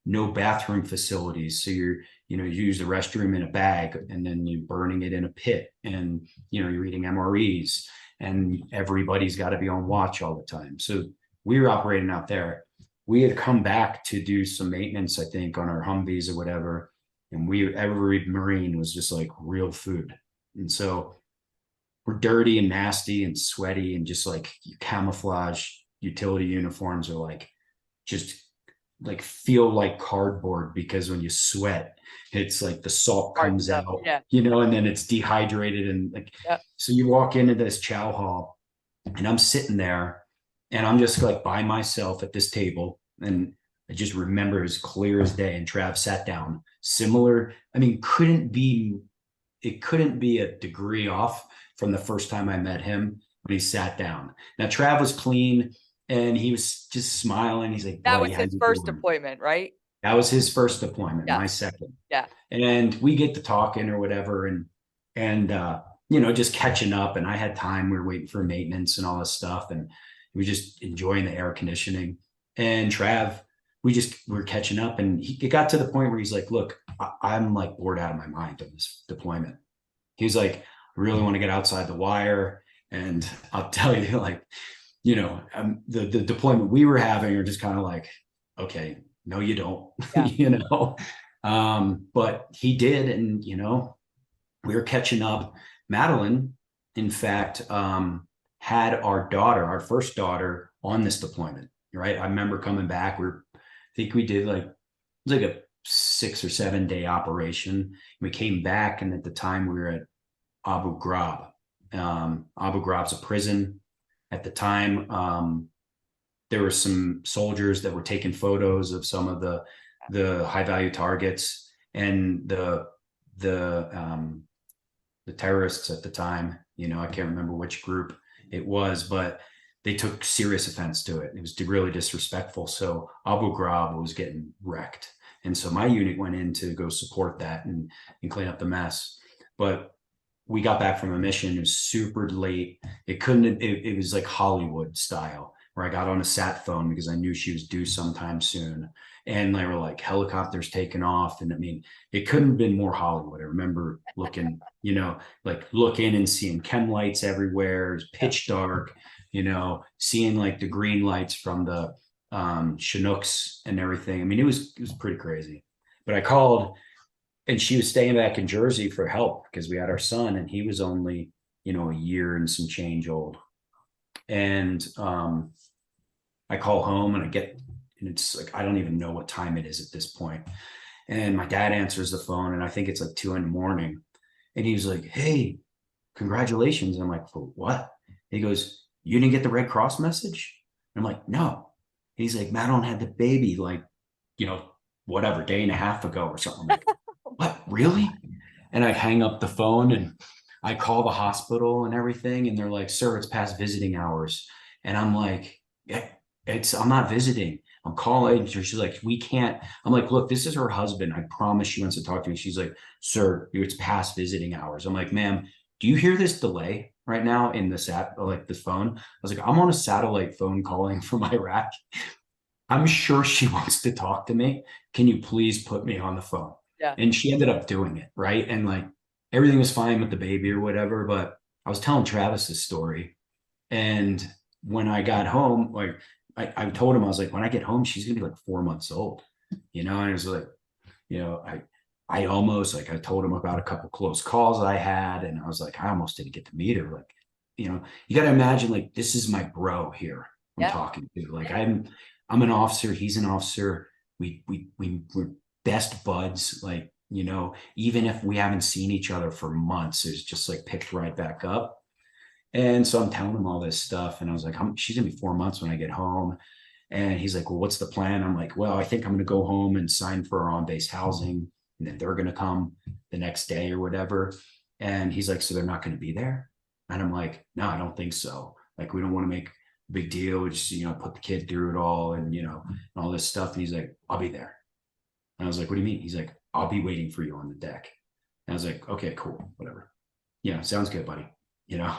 no bathroom facilities. So you use the restroom in a bag and then you're burning it in a pit and, you're eating MREs and everybody's got to be on watch all the time. So we were operating out there. We had come back to do some maintenance, I think, on our Humvees or whatever. And every Marine was just like real food. And so we're dirty and nasty and sweaty and just like camouflage utility uniforms are like, just like feel like cardboard because when you sweat, it's like the salt comes out, Yeah. and then it's dehydrated. And like, Yep. So you walk into this chow hall and I'm sitting there and I'm just like by myself at this table. And I just remember as clear as day. And Trav sat down similar. I mean, it couldn't be a degree off from the first time I met him when he sat down. Now, Trav was clean and he was just smiling. He's like, That buddy, was how his you first doing? appointment, right? That was his first appointment, Yeah. my second. Yeah. And we get to talking or whatever, and you know, just catching up. And I had time. We were waiting for maintenance and all this stuff, and we were just enjoying the air conditioning. And Trav, we're catching up, and it got to the point where he's like, "Look, I'm like bored out of my mind of this deployment." He was like, "I really want to get outside the wire." And I'll tell you, like, you know, the deployment we were having are just kind of like, okay, no, you don't, Yeah. you know. But he did, and you know, we were catching up. Madeline, in fact, had our first daughter on this deployment, right? I remember coming back. I think we did like, it was like a 6 or 7 day operation. We came back, and at the time we were at Abu Ghraib. Abu Ghraib's a prison. At the time, there were some soldiers that were taking photos of some of the high value targets, and the terrorists at the time, you know, I can't remember which group it was, but they took serious offense to it. It was really disrespectful. So Abu Ghraib was getting wrecked. And so my unit went in to go support that and clean up the mess. But we got back from a mission. It was super late. It was like Hollywood style, where I got on a sat phone because I knew she was due sometime soon. And they were like, helicopters taking off. And I mean, it couldn't have been more Hollywood. I remember looking, you know, like looking and seeing chem lights everywhere. It was pitch dark, you know, seeing like the green lights from the Chinooks and everything. I mean, it was pretty crazy. But I called, and she was staying back in Jersey for help because we had our son, and he was only, you know, a year and some change old. And I call home, and it's like, I don't even know what time it is at this point. And my dad answers the phone, and I think it's like 2 a.m. And he's like, "Hey, congratulations." And I'm like, "For what?" He goes, "You didn't get the Red Cross message?" And I'm like, "No." He's like, "Madeline had the baby like, you know, whatever, day and a half ago or something." I'm like, "What, really?" And I hang up the phone, and I call the hospital and everything. And they're like, "Sir, it's past visiting hours." And I'm like, "Yeah, I'm not visiting. I'm calling." She's like, "We can't." I'm like, "Look, this is her husband. I promise she wants to talk to me." She's like, "Sir, it's past visiting hours." I'm like, "Ma'am, do you hear this delay right now in the phone?" I was like, "I'm on a satellite phone calling from Iraq. I'm sure she wants to talk to me. Can you please put me on the phone?" Yeah. And she ended up doing it, right? And like, everything was fine with the baby or whatever. But I was telling Travis this story, and when I got home, like, I told him, I was like, when I get home, she's gonna be like 4 months old, you know. And it was like, you know, I almost, like, I told him about a couple close calls I had, and I was like, I almost didn't get to meet her. Like, you know, you got to imagine, like, this is my bro here I'm Yeah. talking to. Like, I'm an officer, he's an officer. We're best buds. Like, you know, even if we haven't seen each other for months, it's just like picked right back up. And so I'm telling him all this stuff, and I was like, she's gonna be 4 months when I get home. And he's like, "Well, what's the plan?" I'm like, "Well, I think I'm gonna go home and sign for our on-base housing, and then they're gonna come the next day or whatever." And he's like, "So they're not gonna be there?" And I'm like, "No, I don't think so. Like, we don't want to make a big deal. We just, you know, put the kid through it all, and you know, and all this stuff." And he's like, "I'll be there." And I was like, "What do you mean?" He's like, "I'll be waiting for you on the deck." And I was like, "Okay, cool, whatever. Yeah, sounds good, buddy." You know,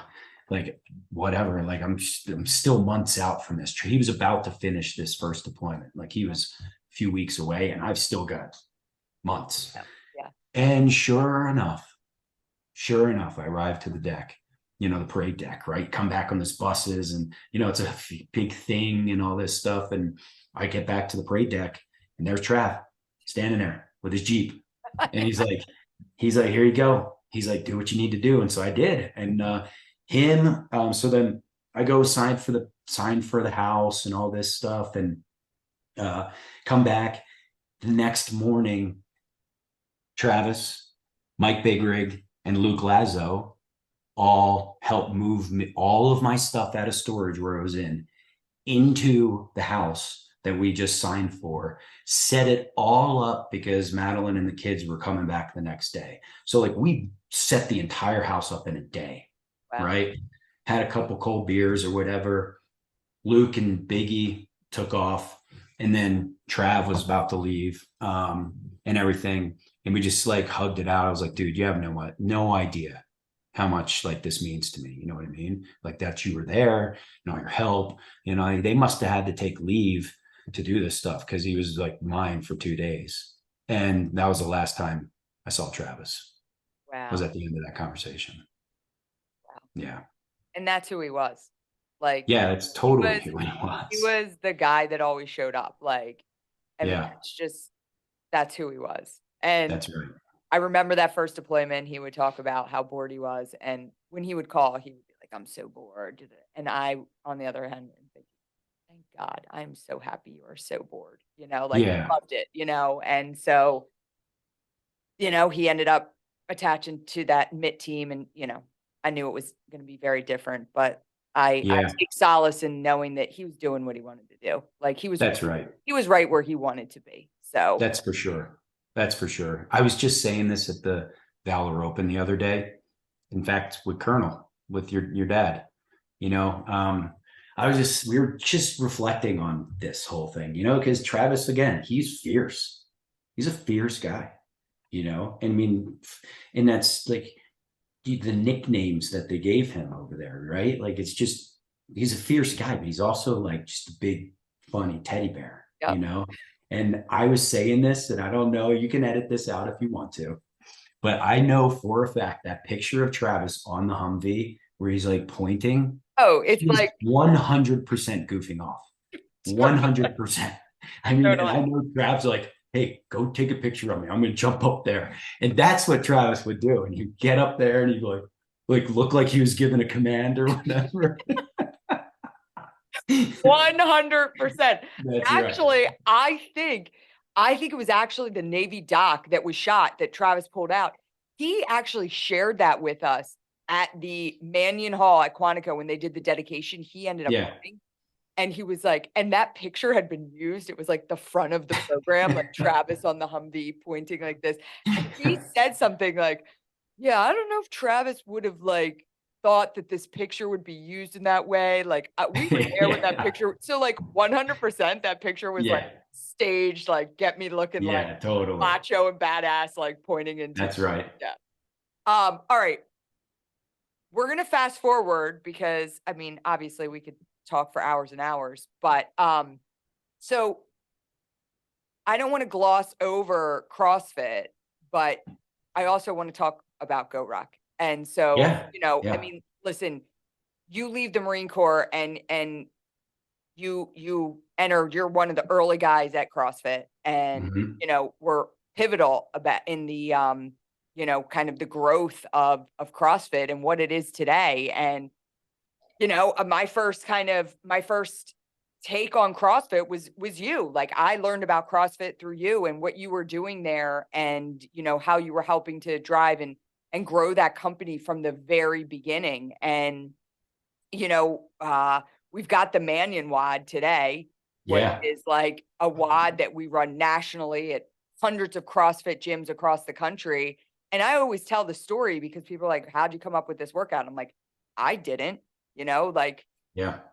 like, whatever. Like, I'm still months out from this. He was about to finish this first deployment. Like, he was a few weeks away, and I've still got months. Yeah. Yeah. And sure enough, I arrived to the deck, you know, the parade deck, right? Come back on these buses, and you know, it's a big thing and all this stuff. And I get back to the parade deck, and there's Trav standing there with his Jeep. And he's like, "Here you go." He's like, "Do what you need to do." And so I did. And so then I go sign for the house and all this stuff, and come back the next morning. Travis, Mike Bigrig, and Luke Lazo all helped move all of my stuff out of storage where it was into the house that we just signed for, set it all up because Madeline and the kids were coming back the next day. So like we set the entire house up in a day, Wow. right? Had a couple cold beers or whatever. Luke and Biggie took off, and then Trav was about to leave, and everything. And we just like hugged it out. I was like, dude, you have no idea how much like this means to me. You know what I mean? Like that you were there, and all your help. You know, they must have had to take leave to do this stuff because he was like mine for 2 days. And that was the last time I saw Travis. Wow. Was at the end of that conversation. Wow. Yeah. And that's who he was. Like, yeah, that's totally who he was. He was the guy that always showed up. Like, I mean, Yeah. that's who he was. And That's right. I remember that first deployment, he would talk about how bored he was. And when he would call, he would be like, I'm so bored. And I, on the other hand, would think, thank God, I'm so happy you are so bored. You know, like he Yeah. loved it, you know. And so, you know, he ended up attaching to that MIT team. And, you know, I knew it was going to be very different, but I Yeah. take solace in knowing that he was doing what he wanted to do. Like That's right. he was right where he wanted to be. So That's for sure. That's for sure. I was just saying this at the Valor Open the other day. In fact, with Colonel, with your dad, you know, we were just reflecting on this whole thing, you know, because Travis, again, he's fierce. He's a fierce guy, you know, I mean, and that's like the nicknames that they gave him over there, right? Like, it's just, he's a fierce guy, but he's also like just a big, funny teddy bear, Yep. you know? And I was saying this, and I don't know, you can edit this out if you want to, but I know for a fact that picture of Travis on the Humvee where he's like pointing, oh, it's he's like 100% goofing off. 100%. I mean, and I know Trav's like, hey, go take a picture of me. I'm going to jump up there. And that's what Travis would do. And he'd get up there and he'd like look like he was given a command or whatever. 100%. Actually, right. I think it was actually the Navy doc that was shot that Travis pulled out. He actually shared that with us at the Manion Hall at Quantico when they did the dedication. He ended up coming, and he was like, and that picture had been used. It was like the front of the program, like Travis on the Humvee pointing like this. And he said something like, yeah, I don't know if Travis would have like thought that this picture would be used in that way. Like we were there when that picture. So like 100% that picture was like staged, like get me looking like totally macho and badass, like pointing into. That's right. Yeah. All right. We're going to fast forward because I mean, obviously we could talk for hours and hours, but so I don't want to gloss over CrossFit, but I also want to talk about Goruck. And so, you know, I mean, listen, you leave the Marine Corps and you enter, you're one of the early guys at CrossFit, and you know, we're pivotal about in the you know, kind of the growth of CrossFit and what it is today. And you know, my first take on CrossFit was you. Like I learned about CrossFit through you and what you were doing there, and you know how you were helping to drive and grow that company from the very beginning. And you know, we've got the Manion WOD today, which is like a WOD that we run nationally at hundreds of CrossFit gyms across the country. And I always tell the story because people are like, how'd you come up with this workout? I'm like, I didn't, you know, like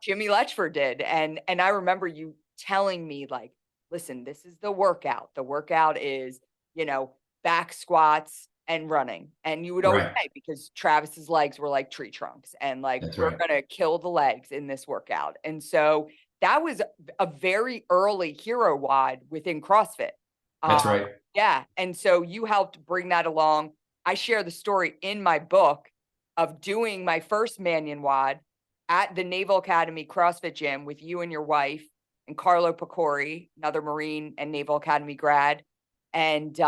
Jimmy Letchford did. And I remember you telling me like, listen, this is the workout. The workout is, you know, back squats and running. And you would always say, because Travis's legs were like tree trunks and like, we're going to kill the legs in this workout. And so that was a very early hero WOD within CrossFit. That's right. Yeah. And so you helped bring that along. I share the story in my book of doing my first Manion WOD at the Naval Academy CrossFit gym with you and your wife and Carlo Picori, another Marine and Naval Academy grad. And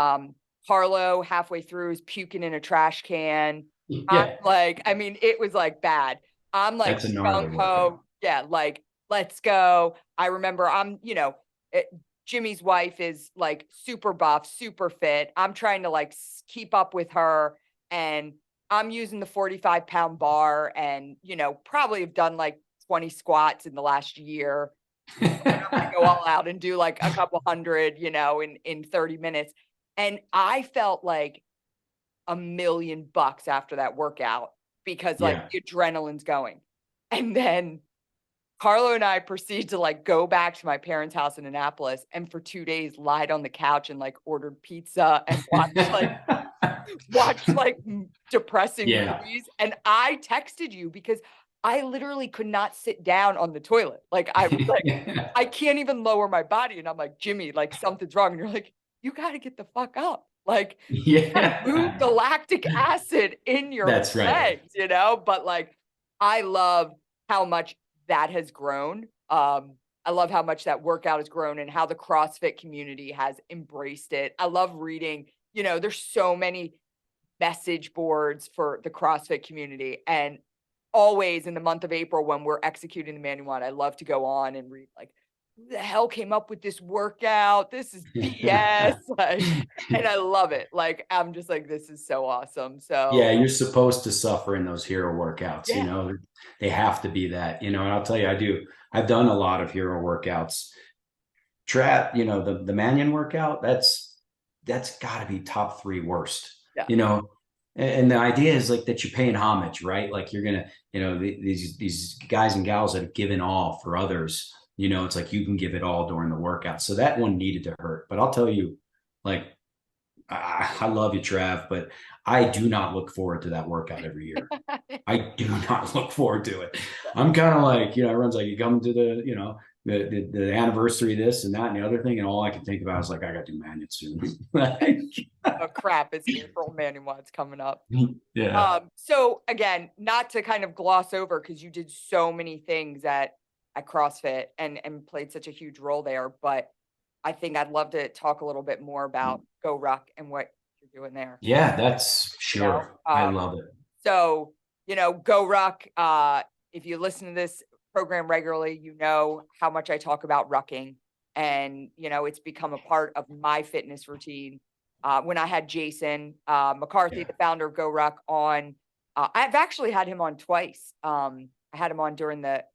Carlo halfway through is puking in a trash can. I'm like, I mean, it was like bad. I'm like, gung ho. Yeah. Like, let's go. I remember you know, Jimmy's wife is like super buff, super fit. I'm trying to like keep up with her, and I'm using the 45-pound bar and, you know, probably have done like 20 squats in the last year. I'm gonna go all out and do like a couple hundred, you know, in 30 minutes. And I felt like $1,000,000 after that workout because like Yeah. the adrenaline's going. And then Carlo and I proceed to like go back to my parents' house in Annapolis and for 2 days lied on the couch and like ordered pizza and watched like depressing Yeah. movies. And I texted you because I literally could not sit down on the toilet. Like I was like, I can't even lower my body. And I'm like, Jimmy, like something's wrong. And you're like, you got to get the fuck up. Like, you got to move the Yeah. lactic acid in your That's right. legs, you know? But like, I love how much that has grown. I love how much that workout has grown and how the CrossFit community has embraced it. I love reading, you know, there's so many message boards for the CrossFit community. And always in the month of April, when we're executing the Manion WOD, I love to go on and read like, who the hell came up with this workout? This is BS. Like, and I love it. Like, I'm just like, this is so awesome. So Yeah, you're supposed to suffer in those hero workouts, you yeah, know, they have to be that, you know, and I'll tell you, I've done a lot of hero workouts. You know, the Manion workout, that's gotta be top 3 worst, yeah, you know, and the idea is like that you're paying homage, right? Like you're gonna, you know, these guys and gals that have given all for others, you know, it's like you can give it all during the workout. So that one needed to hurt. But I'll tell you, like, I love you, Trav, but I do not look forward to that workout every year. I do not look forward to it. I'm kind of like, you know, everyone's like, you come to the, you know, the anniversary, this and that and the other thing, and all I can think about is like, I got to do Manion soon. Like, oh crap, it's April. Manion WOD's coming up. yeah, So again, not to kind of gloss over because you did so many things at CrossFit and played such a huge role there, but I think I'd love to talk a little bit more about Goruck and what you're doing there. yeah, that's You know, sure. I love it. so you know, Goruck. If you listen to this program regularly, you know how much I talk about rucking, and you know it's become a part of my fitness routine. When I had Jason McCarthy, Yeah. the founder of Goruck, on, I've actually had him on twice. I had him on during the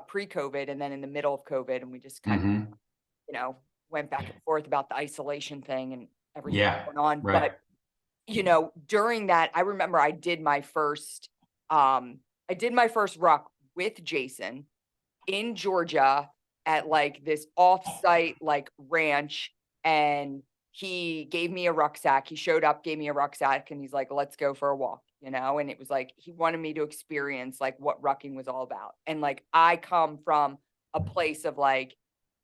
pre-COVID and then in the middle of COVID, and we just kind of, Hmm. you know, went back and forth about the isolation thing and everything Yeah. going on. Right. But you know, during that, I remember I did my first ruck with Jason in Georgia at like this off-site like ranch, and he gave me a rucksack. He showed up, gave me a rucksack, and he's like, "Let's go for a walk," you know? And it was like he wanted me to experience like what rucking was all about. And like I come from a place of like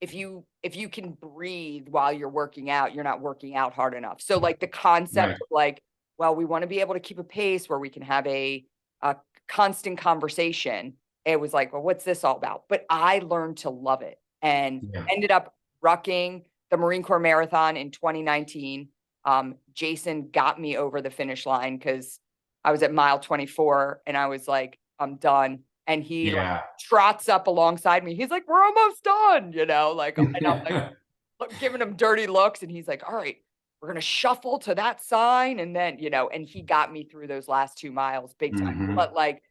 if you can breathe while you're working out, you're not working out hard enough. So like the concept Right. of like, well, we want to be able to keep a pace where we can have a constant conversation. It was like, well, what's this all about? But I learned to love it and Yeah. ended up rucking the Marine Corps Marathon in 2019. Jason got me over the finish line because I was at mile 24 and I was like, I'm done. And he like Yeah. trots up alongside me. He's like, we're almost done, you know, like, and I'm like giving him dirty looks. And he's like, all right, we're going to shuffle to that sign. And then, you know, and he got me through those last 2 miles big time. Hmm. But like,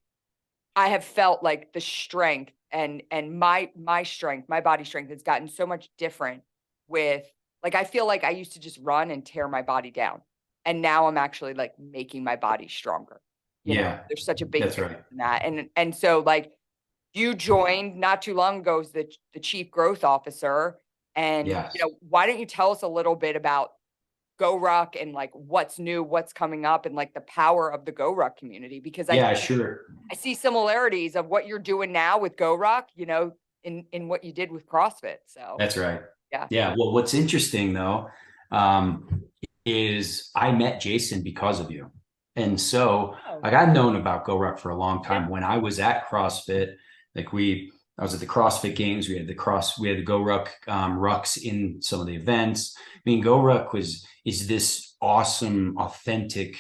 I have felt like the strength and my strength, my body strength has gotten so much different with like I feel like I used to just run and tear my body down. And now I'm actually like making my body stronger. You know, Yeah. there's such a big That's difference right. in that. And so like you joined not too long ago as the chief growth officer. And you Yes. know, why don't you tell us a little bit about Goruck and like what's new, what's coming up, and like the power of the Goruck community? Because Yeah, sure. I see similarities of what you're doing now with Goruck, you know, in what you did with CrossFit. So That's right. yeah. Yeah. Well, what's interesting though, is I met Jason because of you. And so Oh, like I've known about GoRuck for a long yeah. time. When I was at CrossFit, like I was at the CrossFit games. We had the GoRuck rucks in some of the events. I mean, GoRuck is this awesome, authentic,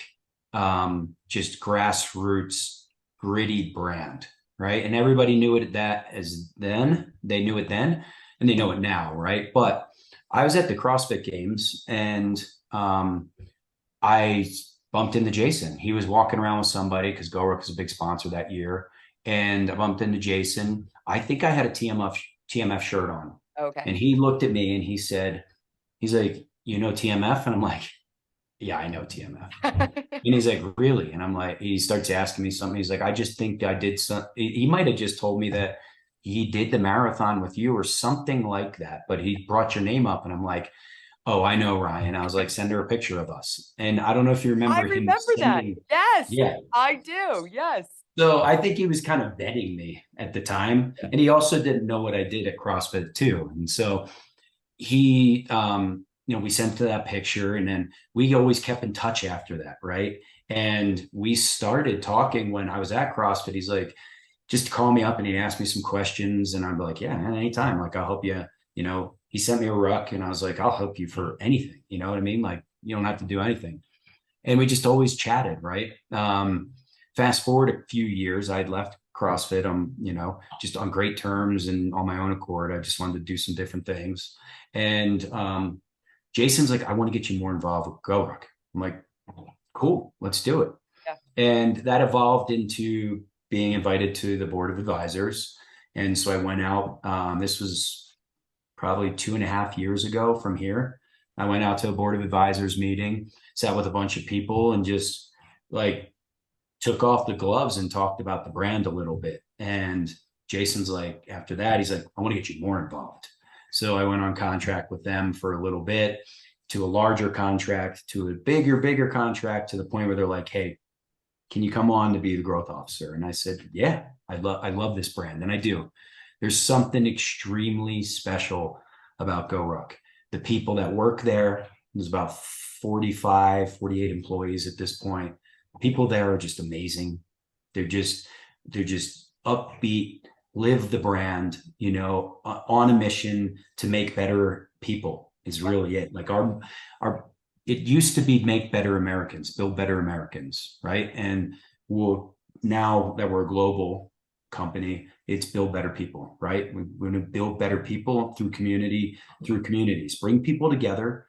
just grassroots, gritty brand, right? And everybody knew it they knew it then, and they know it now, right? But I was at the CrossFit games and I bumped into Jason. He was walking around with somebody because GoRuck was a big sponsor that year. And I bumped into Jason. I think I had a TMF shirt on. Okay. And he looked at me and he said, he's like, you know TMF? And I'm like, yeah, I know TMF. And he's like, really? And I'm like, he starts asking me something. He's like, I just think I did some, he might have just told me that he did the marathon with you or something like that, but he brought your name up. And I'm like, oh, I know Ryan. I was like, send her a picture of us. And I don't know if you I remember him remember that. sending, Yes, yeah. I do. Yes. So I think he was kind of vetting me at the time. And he also didn't know what I did at CrossFit too. And so he, we sent to that picture and then we always kept in touch after that. Right. And we started talking when I was at CrossFit. He's like, just call me up and he'd ask me some questions. And I'm like, yeah, man, anytime. Like, I'll help you. He sent me a ruck and I was like, I'll help you for anything. You know what I mean? Like, you don't have to do anything. And we just always chatted. Right. Fast forward a few years, I'd left CrossFit. I'm, just on great terms and on my own accord. I just wanted to do some different things. And Jason's like, I want to get you more involved with Goruck. I'm like, cool, let's do it. Yeah. And that evolved into being invited to the board of advisors. And so I went out. This was probably 2.5 years ago from here. I went out to a board of advisors meeting, sat with a bunch of people and just like took off the gloves and talked about the brand a little bit. And Jason's like, after that, he's like, I want to get you more involved. So I went on contract with them for a little bit, to a larger contract, to a bigger contract, to the point where they're like, hey, can you come on to be the growth officer? And I said, yeah, I love this brand. And I do. There's something extremely special about Goruck. The people that work there, there's about 45, 48 employees at this point. People there are just amazing. They're just upbeat, live the brand, on a mission to make better people is really it. Like it used to be make better Americans, build better Americans, right? And now that we're a global company, it's build better people, right? We're going to build better people through communities, bring people together.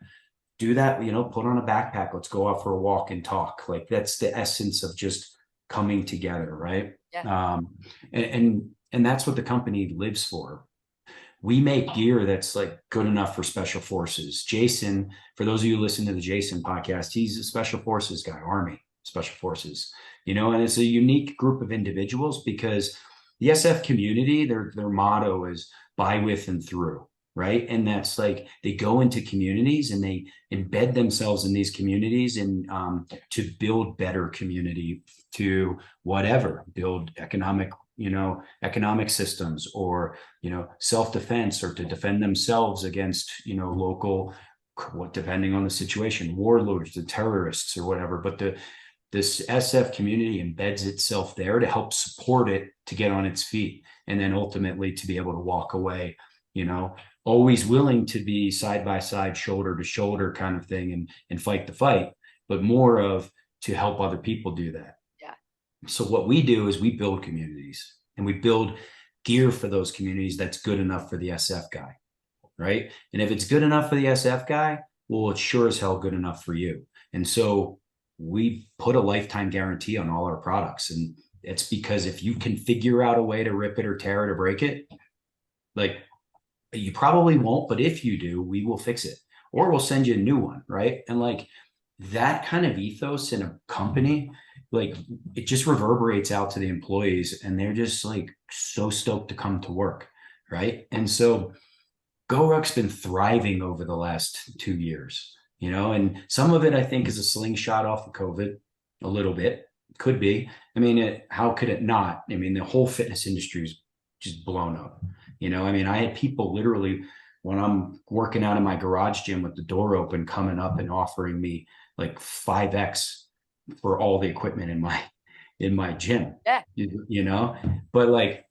Do that, put on a backpack, let's go out for a walk and talk. Like that's the essence of just coming together, right? Yeah. And that's what the company lives for. We make gear that's like good enough for special forces. Jason, for those of you who listen to the Jason podcast, he's a special forces guy, Army special forces, and it's a unique group of individuals because the SF community, their motto is by, with, and through. Right. And that's like they go into communities and they embed themselves in these communities and to build better community, to build economic systems or, self-defense, or to defend themselves against, local, depending on the situation, warlords, the terrorists or whatever. But this SF community embeds itself there to help support it to get on its feet and then ultimately to be able to walk away, always willing to be side by side, shoulder to shoulder kind of thing and fight the fight, but more of to help other people do that. Yeah. So what we do is we build communities and we build gear for those communities that's good enough for the SF guy, right? And if it's good enough for the SF guy, well, it's sure as hell good enough for you. And so we put a lifetime guarantee on all our products. And it's because if you can figure out a way to rip it or tear it or break it, like, you probably won't, but if you do, we will fix it or we'll send you a new one. Right. And like that kind of ethos in a company, like it just reverberates out to the employees and they're just like so stoked to come to work. Right. And so Goruck's been thriving over the last 2 years, and some of it I think is a slingshot off of COVID, a little bit, could be. I mean, how could it not? I mean, the whole fitness industry is just blown up. I had people literally when I'm working out in my garage gym with the door open, coming up and offering me like 5X for all the equipment in my gym. Yeah. But like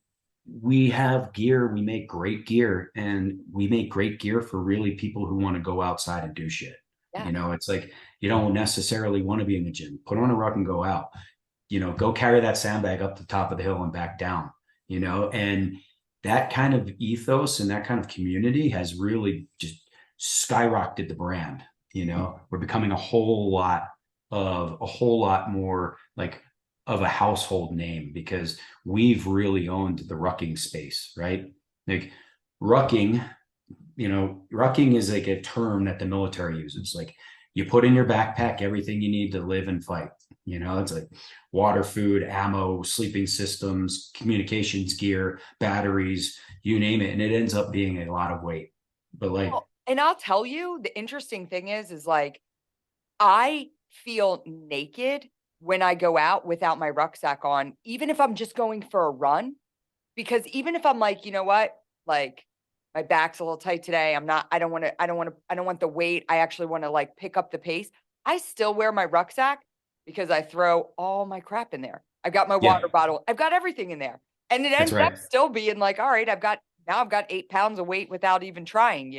we have gear, we make great gear, and we make great gear for really people who want to go outside and do shit. Yeah. It's like you don't necessarily want to be in the gym. Put on a ruck and go out. Go carry that sandbag up the top of the hill and back down. And that kind of ethos and that kind of community has really just skyrocketed the brand. We're becoming a whole lot more like of a household name because we've really owned the rucking space, right? Like rucking, rucking is like a term that the military uses. Like you put in your backpack everything you need to live and fight. It's like water, food, ammo, sleeping systems, communications gear, batteries, you name it. And it ends up being a lot of weight. But like, and I'll tell you, the interesting thing is like, I feel naked when I go out without my rucksack on, even if I'm just going for a run, because even if I'm like, you know what, like my back's a little tight today. I don't want the weight. I actually want to like pick up the pace. I still wear my rucksack because I throw all my crap in there. I've got my water bottle. I've got everything in there. And it ends up still being like, all right, I've got 8 pounds of weight without even trying,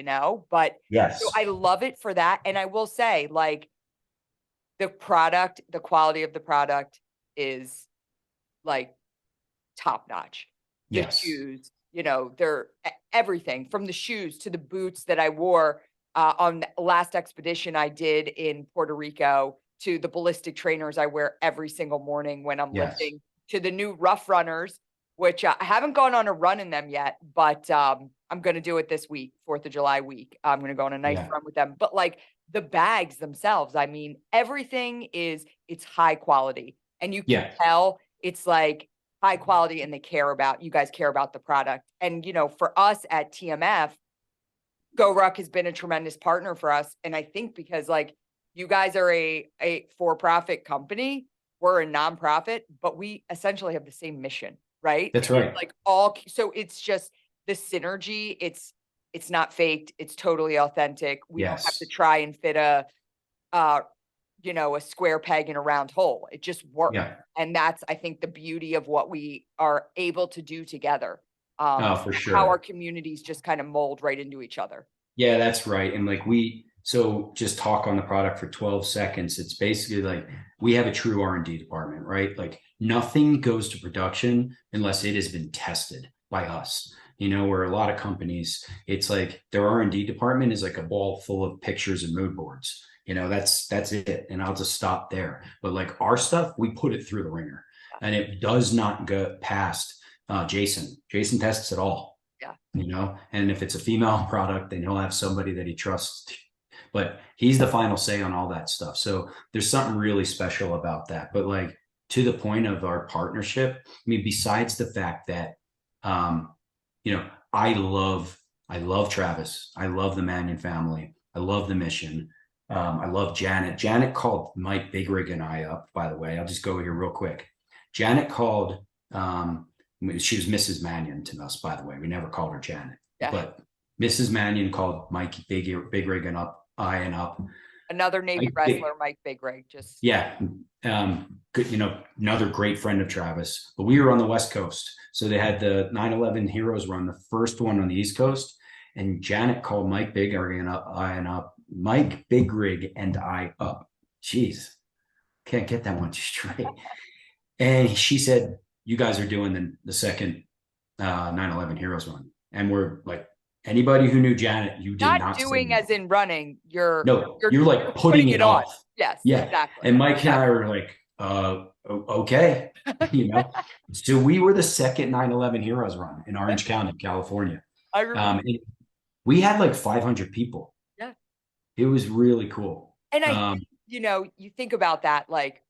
but yes, so I love it for that. And I will say, like, the quality of the product is like top notch. The shoes, they're everything from the shoes to the boots that I wore on the last expedition I did in Puerto Rico, to the ballistic trainers I wear every single morning when I'm lifting, to the new Rough Runners, which I haven't gone on a run in them yet, but I'm going to do it this week, 4th of July week. I'm going to go on a nice run with them. But like the bags themselves, I mean, everything it's high quality, and you can tell it's like high quality, and you guys care about the product. And, for us at TMF, Goruck has been a tremendous partner for us. And I think because like you guys are a for-profit company, we're a nonprofit, but we essentially have the same mission, right? That's right. Like so it's just the synergy. It's not faked. It's totally authentic. We don't have to try and fit a square peg in a round hole. It just works. Yeah. And that's, I think, the beauty of what we are able to do together. For sure. How our communities just kind of mold right into each other. Yeah, that's right. And like so just talk on the product for 12 seconds. It's basically like we have a true R&D department, right? Like nothing goes to production unless it has been tested by us. Where a lot of companies, it's like their R&D department is like a ball full of pictures and mood boards. That's it. And I'll just stop there. But like our stuff, we put it through the ringer, and it does not go past Jason. Jason tests it all. Yeah. And if it's a female product, then he'll have somebody that he trusts, but he's the final say on all that stuff. So there's something really special about that. But like to the point of our partnership, I mean, besides the fact that, I love Travis. I love the Manion family. I love the mission. I love Janet. Janet called Mike Bigrig and I up, by the way. I'll just go here real quick. Janet called, she was Mrs. Manion to us, by the way. We never called her Janet. Yeah. But Mrs. Manion called Mike Bigrig and up. Another Navy wrestler, Mike Bigrig. Another great friend of Travis. But we were on the West Coast. So they had the 9/11 Heroes Run, the first one on the East Coast. And Janet called Mike Bigrig and I up. Jeez, can't get that one straight. And she said, you guys are doing the second 9/11 Heroes Run. And we're like, anybody who knew Janet, you did not doing as in running. You're like putting it off. Yes, yeah, exactly. And Mike and I were like, okay, So we were the second 9/11 Heroes Run in Orange County, California. I remember. We had like 500 people. Yeah, it was really cool. And you think about that, like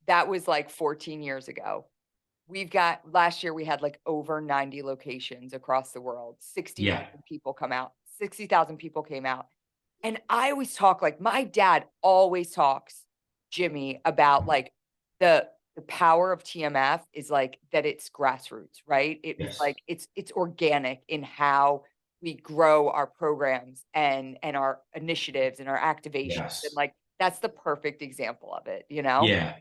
that was like 14 years ago. Last year we had like over 90 locations across the world. 60,000 people come out. 60,000 people came out. And I always talk, like my dad always talks, Jimmy, about like the power of TMF is like that it's grassroots, right? It's like it's organic in how we grow our programs and our initiatives and our activations. And like that's the perfect example of it, Yeah.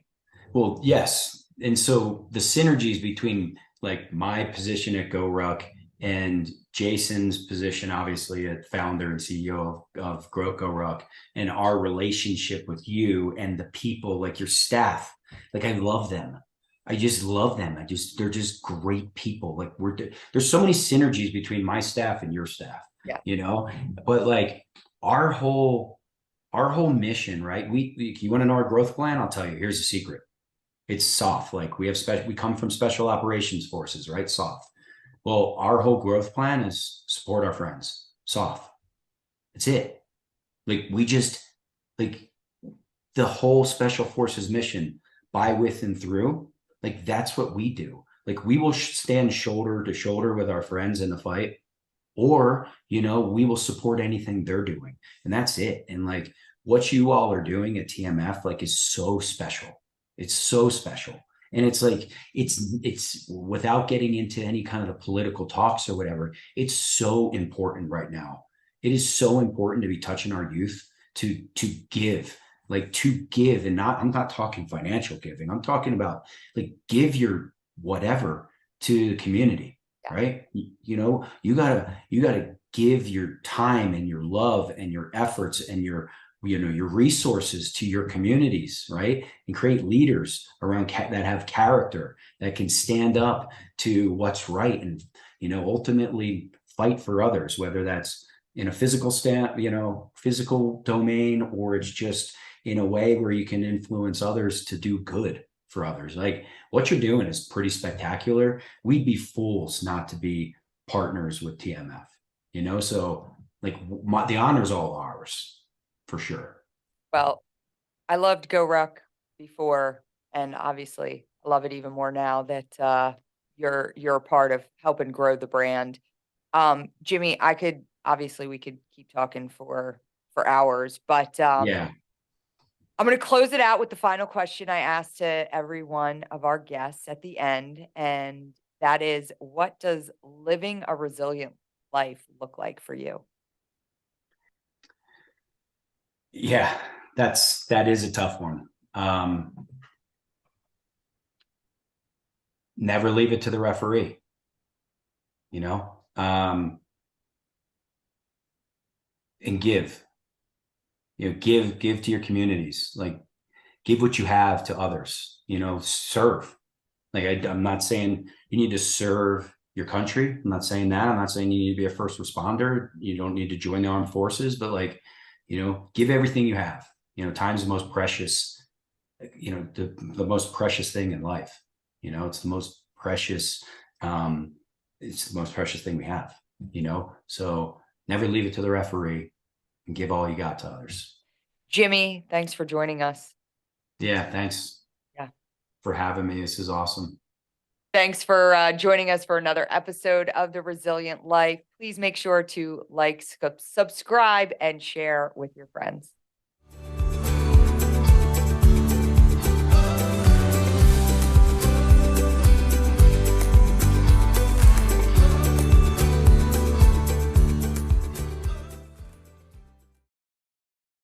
Well, yes. And so the synergies between like my position at Goruck and Jason's position, obviously at founder and CEO of Goruck, and our relationship with you and the people, like your staff, like I love them. I just love them. They're just great people. Like there's so many synergies between my staff and your staff, but like our whole mission, right? You want to know our growth plan? I'll tell you, here's the secret. It's soft. Like we come from special operations forces, right? Soft. Well, our whole growth plan is support our friends. Soft. That's it. Like we just like the whole special forces mission by, with, and through. Like that's what we do. Like we will stand shoulder to shoulder with our friends in the fight, or we will support anything they're doing, and that's it. And like what you all are doing at TMF like is so special. It's so special. And it's like it's without getting into any kind of the political talks or whatever, it's so important right now. It is so important to be touching our youth, to give, like to give. And not, I'm not talking financial giving, I'm talking about like give your whatever to the community. Right? You gotta give your time and your love and your efforts and your resources to your communities, right? And create leaders around that have character, that can stand up to what's right, and ultimately fight for others, whether that's in a physical domain, or it's just in a way where you can influence others to do good for others. Like what you're doing is pretty spectacular. We'd be fools not to be partners with TMF, so like the honor is all ours for sure. Well, I loved Goruck before, and obviously I love it even more now that you're a part of helping grow the brand. Jimmy, we could keep talking for hours, but Yeah. I'm going to close it out with the final question I asked to every one of our guests at the end. And that is, what does living a resilient life look like for you? Yeah, that is a tough one. Never leave it to the referee, and give, give to your communities, like give what you have to others, serve. Like I'm not saying you need to serve your country. I'm not saying that. I'm not saying you need to be a first responder. You don't need to join the armed forces, but like, give everything you have. Time's the most precious, the most precious thing in life. It's the most precious, it's the most precious thing we have, so never leave it to the referee, and give all you got to others. Jimmy, thanks for joining us. Yeah. Thanks Yeah. for having me. This is awesome. Thanks for joining us for another episode of The Resilient Life. Please make sure to like, subscribe, and share with your friends.